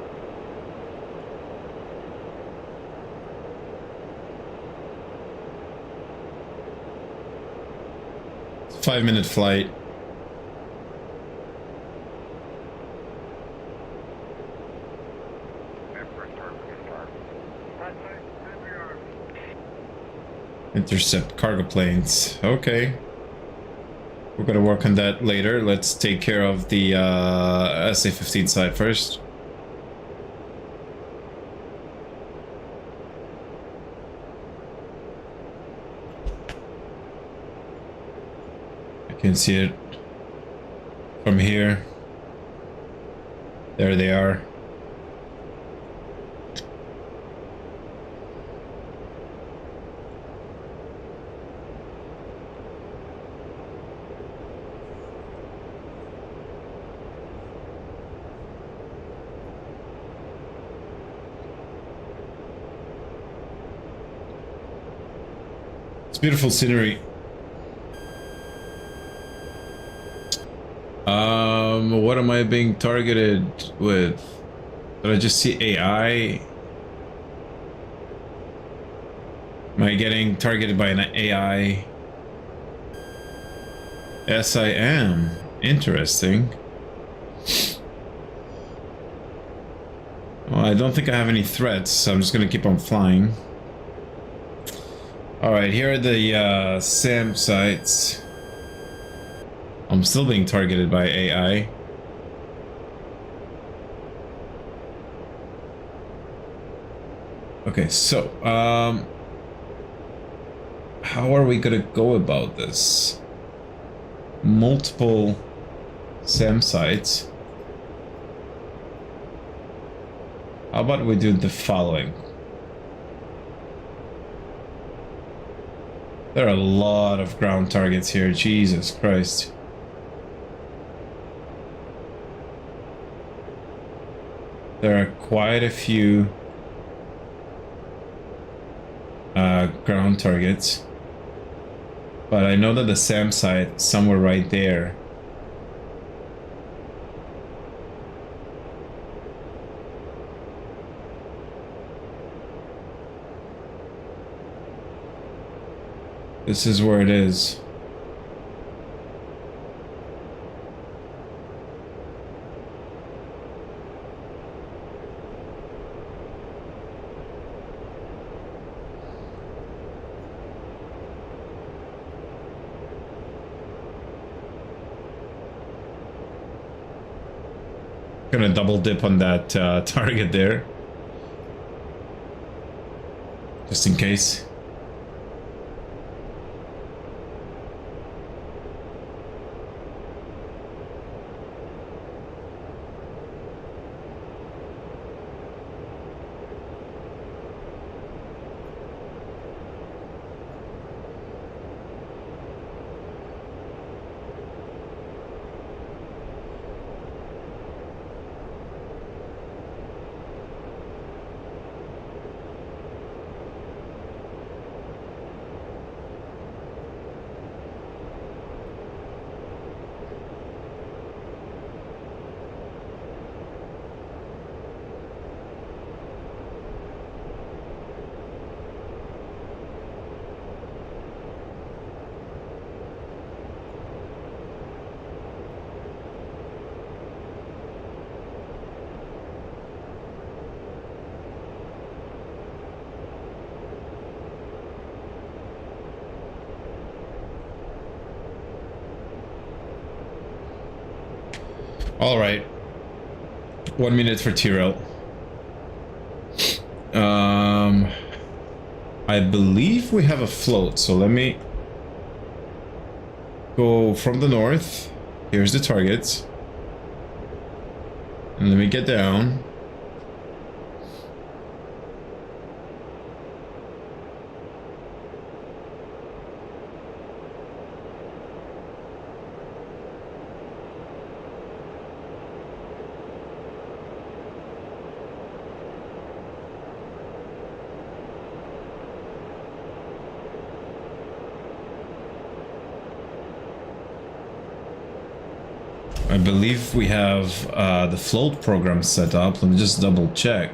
a 5-minute flight. Intercept cargo planes. Okay. We're gonna work on that later. Let's take care of the SA-15 side first. Can see it from here. There they are. It's beautiful scenery. What am I being targeted with? Did I just see AI? Am I getting targeted by an AI? Yes, I am. Interesting. Well, I don't think I have any threats, so I'm just gonna keep on flying. Alright, here are the SAM sites. I'm still being targeted by AI. Okay, so, how are we gonna go about this? Multiple SAM sites. How about we do the following? There are a lot of ground targets here, Jesus Christ. There are quite a few ground targets, but I know that the SAM site somewhere right there. This is where it is. Gonna double dip on that target there, just in case. All right. 1 minute for Tyrell. I believe we have a float, so let me go from the north. Here's the targets. And let me get down. I believe we have the float program set up. Let me just double check.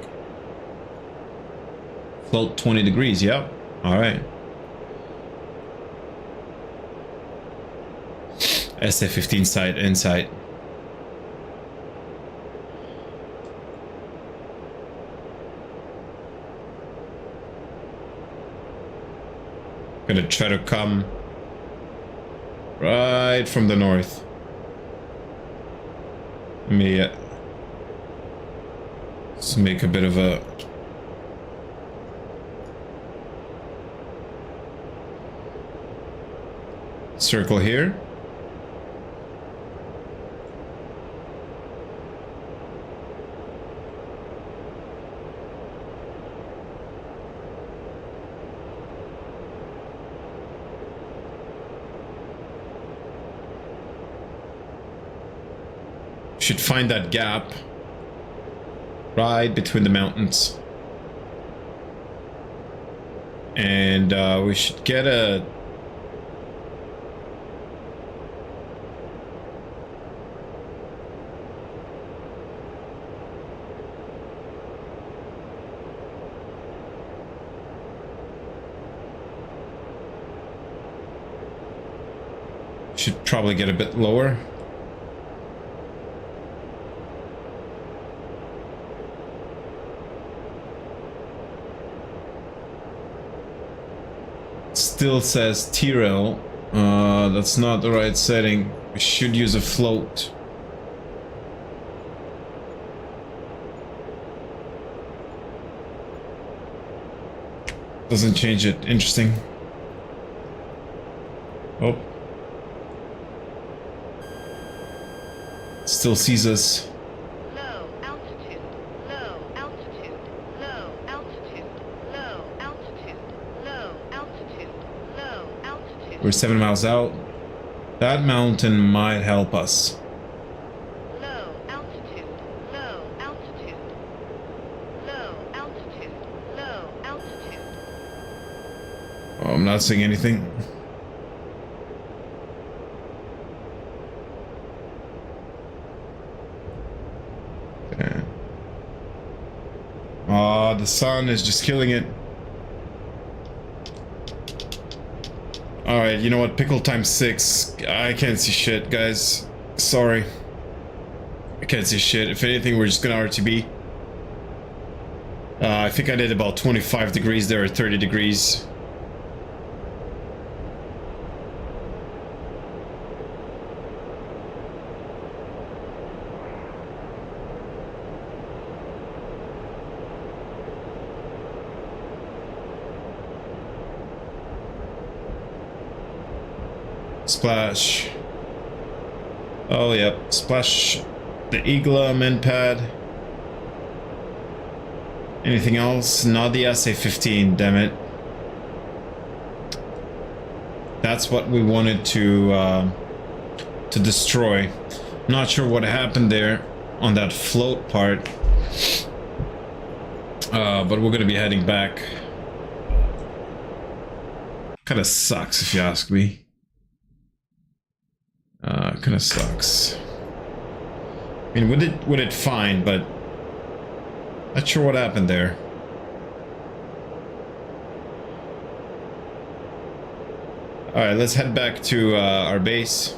Float 20 degrees, yep. All right. SF-15 site inside. Gonna try to come right from the north. Let me let's make a bit of a circle here. Should find that gap right between the mountains. And we should get a... Should probably get a bit lower. Still says Tyrrell. That's not the right setting. We should use a float. Doesn't change it. Interesting. Oh. Still sees us. Low altitude, low altitude, low altitude, low altitude, low altitude, low altitude. We're 7 miles out. That mountain might help us. Low altitude, low altitude, low altitude, low altitude. Oh, I'm not seeing anything. The sun is just killing it. Alright, you know what? Pickle times 6. I can't see shit, guys. Sorry. I can't see shit. If anything, we're just gonna RTB. I think I did about 25 degrees there, or 30 degrees. Splash. Oh, yep. Splash the Eagle main pad. Anything else? Not the SA-15, damn it. That's what we wanted to destroy. Not sure what happened there on that float part. But we're gonna be heading back. Kinda sucks if you ask me. Kinda sucks. I mean, we did fine, but not sure what happened there. Alright, let's head back to our base.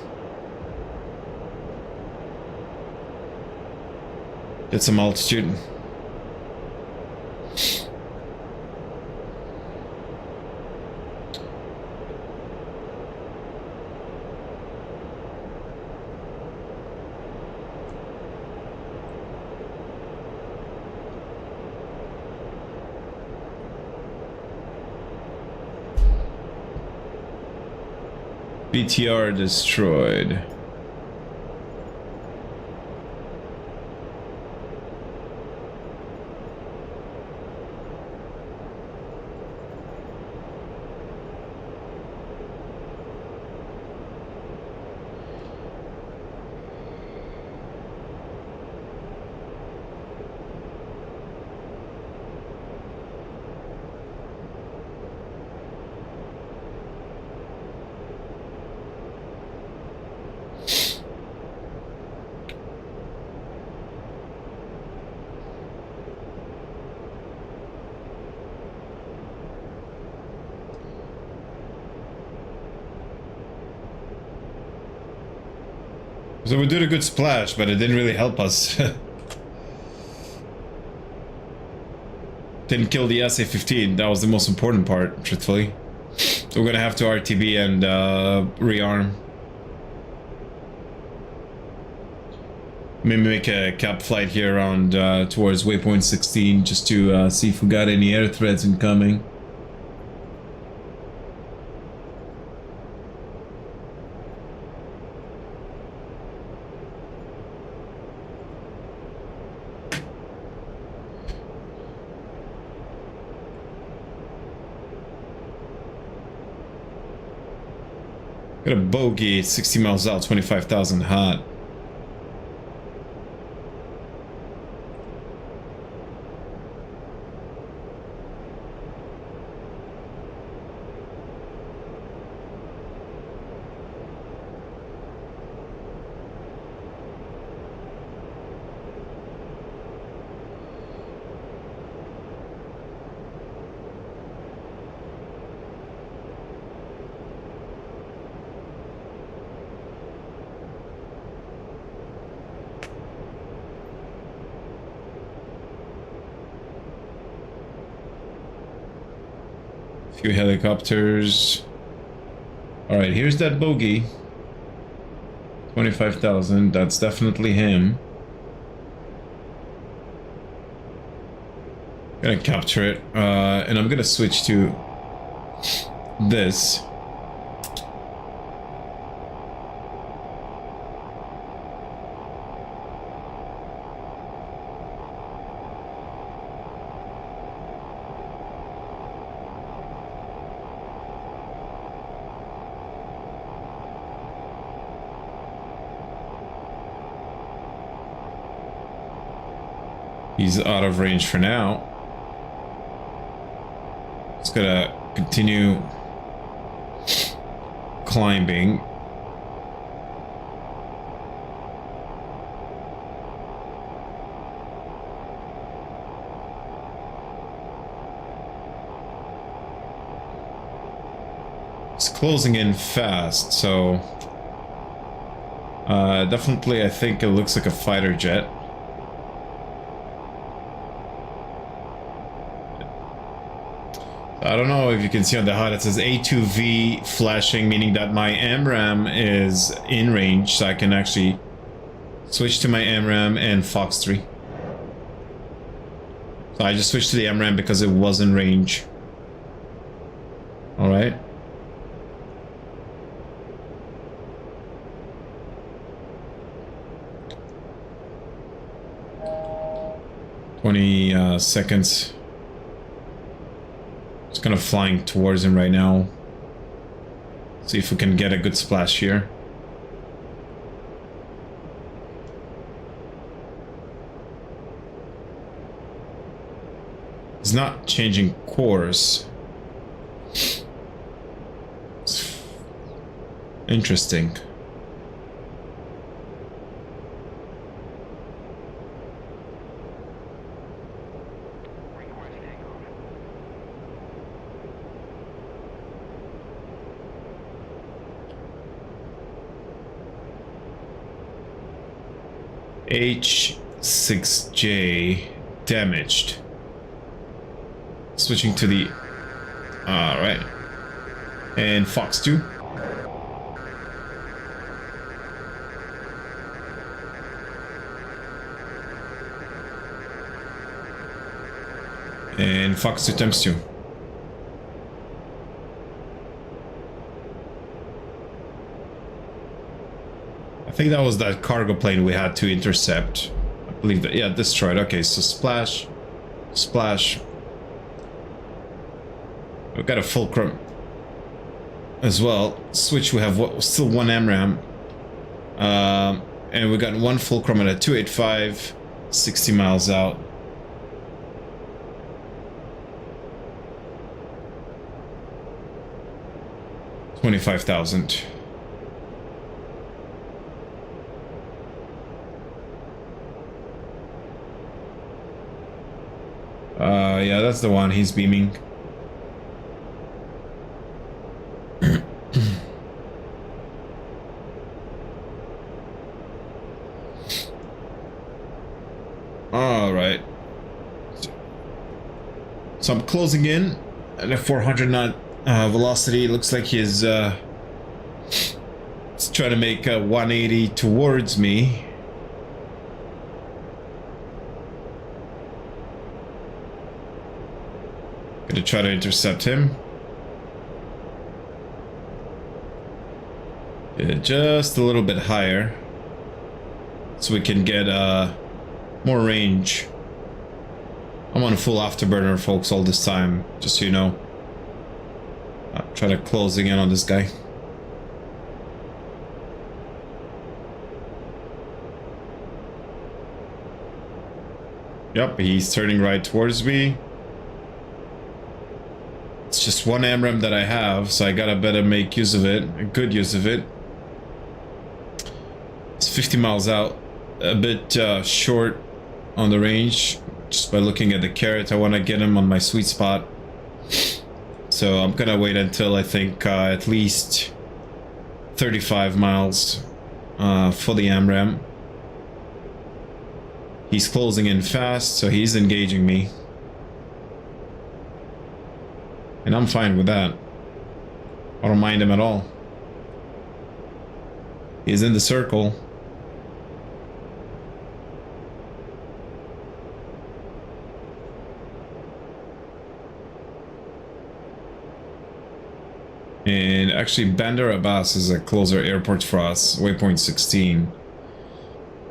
Get some altitude. BTR destroyed. So we did a good splash, but it didn't really help us. Didn't kill the SA-15, that was the most important part, truthfully. So we're gonna have to RTB and rearm. Maybe make a cap flight here around towards waypoint 16 just to see if we got any air threats incoming. Got a bogey, 60 miles out, 25,000 hot. A few helicopters. All right, here's that bogey. 25,000. That's definitely him. Gonna capture it, and I'm gonna switch to this. He's out of range for now. Just gonna continue climbing. It's closing in fast, so definitely I think it looks like a fighter jet. I don't know if you can see on the HUD, it says A2V flashing, meaning that my AMRAM is in range, so I can actually switch to my AMRAM and Fox 3. So I just switched to the AMRAM because it was in range. Alright. Seconds. Just kind of flying towards him right now. See if we can get a good splash here. He's not changing course. It's interesting. H6J damaged. Switching to the... Alright. And Fox 2. And Fox 2 times 2. I think that was that cargo plane we had to intercept. I believe that, yeah, destroyed. Okay, so splash, splash. We've got a fulcrum as well. Switch, we have still one AMRAM. And we got one fulcrum at a 285, 60 miles out. $25,000. Yeah, that's the one. He's beaming. All right. So I'm closing in at a 400 knot velocity. Looks like he's trying to make a 180 towards me. Gonna try to intercept him. Get it just a little bit higher so we can get more range. I'm on a full afterburner, folks, all this time, just so you know. Try to closing in on this guy. Yep, he's turning right towards me. It's just one AMRAM that I have, so I gotta better make use of it, a good use of it. It's 50 miles out, a bit short on the range. Just by looking at the carrot, I want to get him on my sweet spot. So I'm gonna wait until I think at least 35 miles for the AMRAM. He's closing in fast, so he's engaging me. And I'm fine with that. I don't mind him at all. He's in the circle. And actually, Bandar Abbas is a closer airport for us, waypoint 16.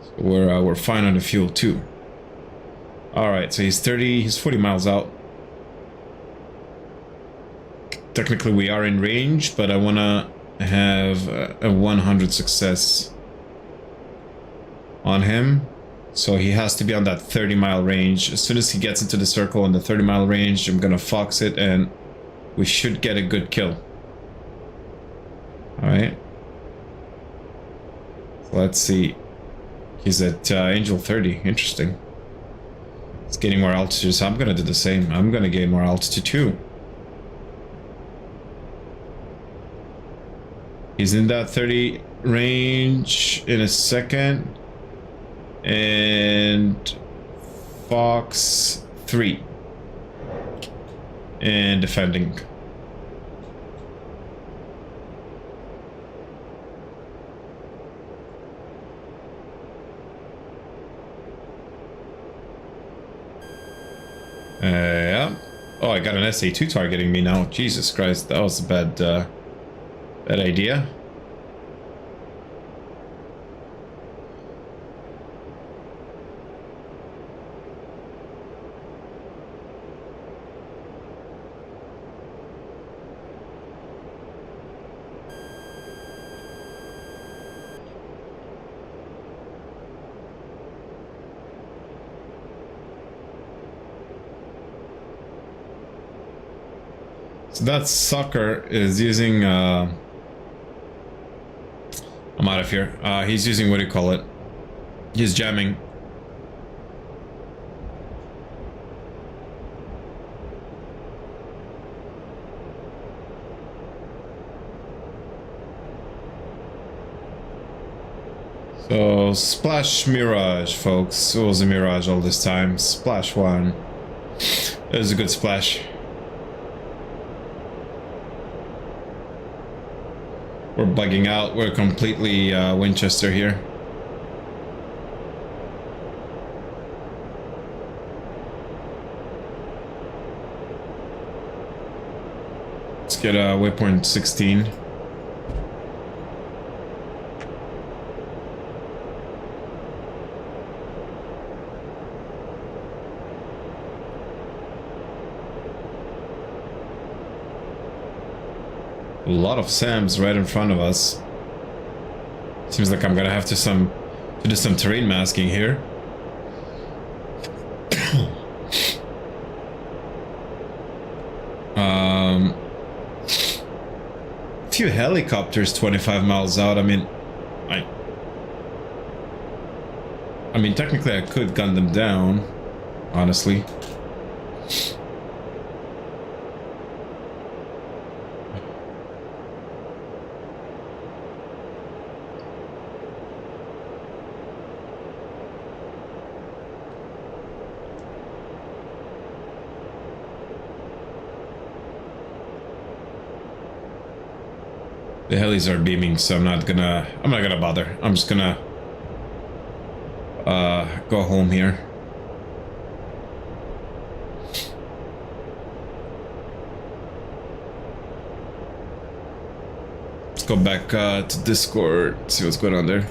So we're fine on the fuel too. All right, so he's 40 miles out. Technically, we are in range, but I wanna have a 100 success on him. So he has to be on that 30-mile range. As soon as he gets into the circle on the 30-mile range, I'm gonna fox it, and we should get a good kill. Alright. So let's see. He's at Angel 30. Interesting. It's getting more altitude, so I'm gonna do the same. I'm gonna gain more altitude too. He's in that 30 range in a second. And Fox 3. And defending. Yeah. Oh, I got an SA2 targeting me now. Jesus Christ, that was a bad idea. So that sucker is using, I'm out of here. He's using, what do you call it? He's jamming. So, Splash Mirage, folks. It was a Mirage all this time. Splash 1. It was a good splash. We're bugging out. We're completely Winchester here. Let's get waypoint 16. A lot of SAMs right in front of us. Seems like I'm gonna have to do some terrain masking here. Few helicopters 25 miles out. I mean, technically I could gun them down, honestly. The helis are beaming, so I'm not gonna bother. I'm just gonna go home here. Let's go back to Discord, see what's going on there.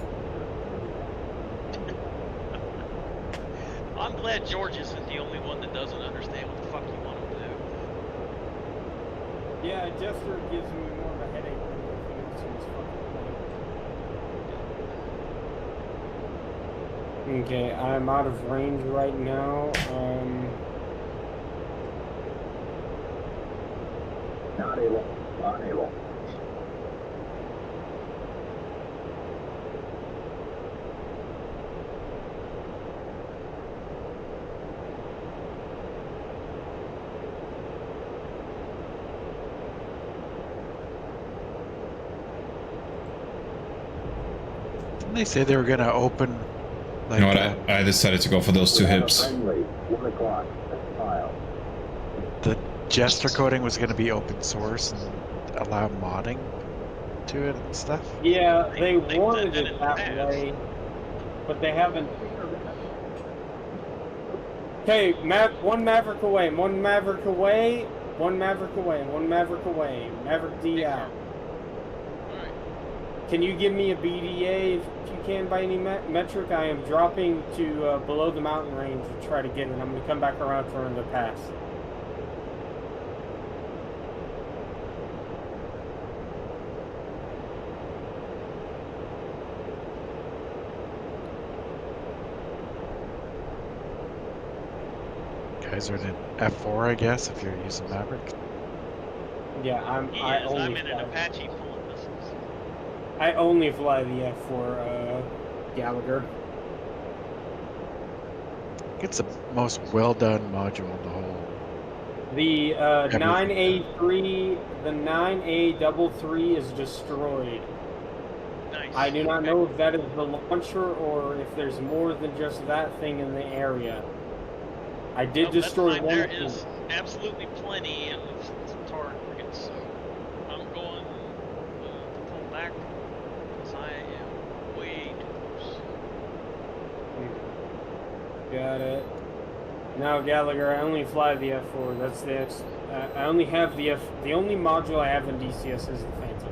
I'm glad George isn't the only one that doesn't understand what the fuck you want him to do. Yeah, Jester gives me more of a headache than anything else in this fucking plane. Okay, I'm out of range right now. Not able. Unable. Didn't they say they were gonna open? Like, You know what? I decided to go for those two hips. Friendly, 1 o'clock. File. The Jester coding was going to be open source and allow modding to it and stuff. Yeah, they wanted it that way, but they haven't. Okay, one Maverick away, one Maverick away, one Maverick away, one Maverick away. Maverick D out. Can you give me a BDA if you can by any metric? I am dropping to below the mountain range to try to get it. I'm going to come back around for another pass. Guys are in F4, I guess, if you're using Maverick. Yeah, I'm in an Apache full of missiles. I only fly the F4 Gallagher. It's the most well done module in the whole. The 9A3, the 9A33 is destroyed. Nice. I do not know if that is the launcher or if there's more than just that thing in the area. I did destroy one. There is absolutely plenty of targets, so I'm going to pull back because I am way too close. Got it. Now, Gallagher, I only fly the F4. That's the I only have the The only module I have in DCS is the Phantom.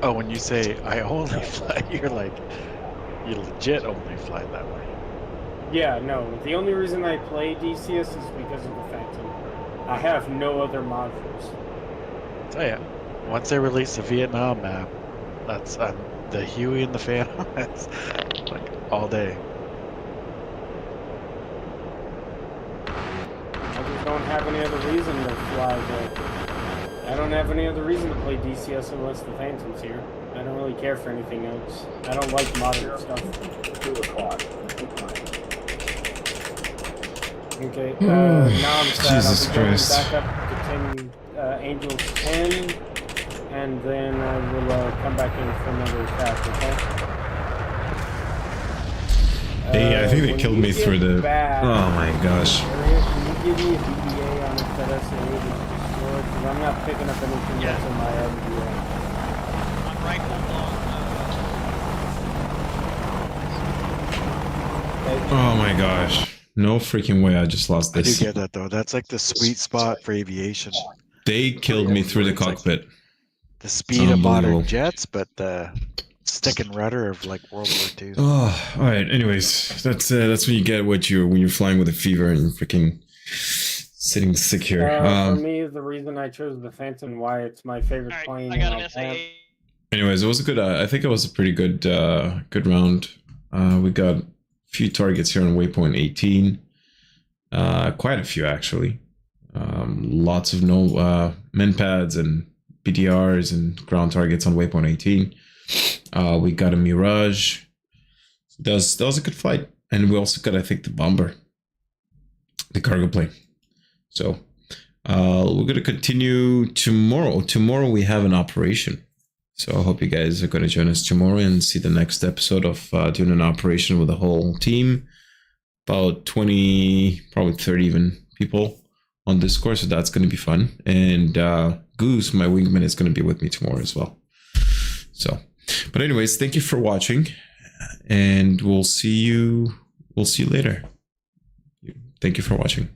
Oh, when you say I only fly, you're like, you legit only fly that way. Yeah, no. The only reason I play DCS is because of the Phantom. I have no other modules. So yeah, once they release the Vietnam map, that's the Huey and the Phantom. That's like all day. I just don't have any other reason to fly I don't have any other reason to play DCS unless the Phantom's here. I don't really care for anything else. I don't like modern stuff. 2 o'clock. Okay, now I'm sad. Jesus I'll be going Christ. back up to 10, Angels 10, and then I will come back in for another attack, okay? Hey, I think they killed me through the... Back, Oh my gosh. can you give me a BDA on if that SAA is destroyed? Because I'm not picking up anything that's in my LGB. I'm right, hold on. Oh my gosh. No freaking way I just lost I do this. get that though. That's like the sweet spot for aviation. They killed me through the cockpit. The speed of modern Unbelievable. jets, but the stick and rudder of like World War II. Oh, all right. Anyways, that's when you get when you're flying with a fever and you're freaking sitting sick here. For me, the reason I chose the Phantom, why it's my favorite plane. I got an SAA. Anyways, it was a good. I think it was a pretty good good round. We got a few targets here on waypoint 18. Quite a few actually. Lots of men pads and BDRs and ground targets on waypoint 18. We got a Mirage. That was a good flight, and we also got, I think, the bomber, the cargo plane. So we're gonna continue tomorrow. Tomorrow we have an operation. So I hope you guys are going to join us tomorrow and see the next episode of doing an operation with the whole team. About 20, probably 30 even people on Discord, so that's going to be fun. And Goose, my wingman, is going to be with me tomorrow as well. So, but anyways, thank you for watching, and we'll see you later. Thank you for watching.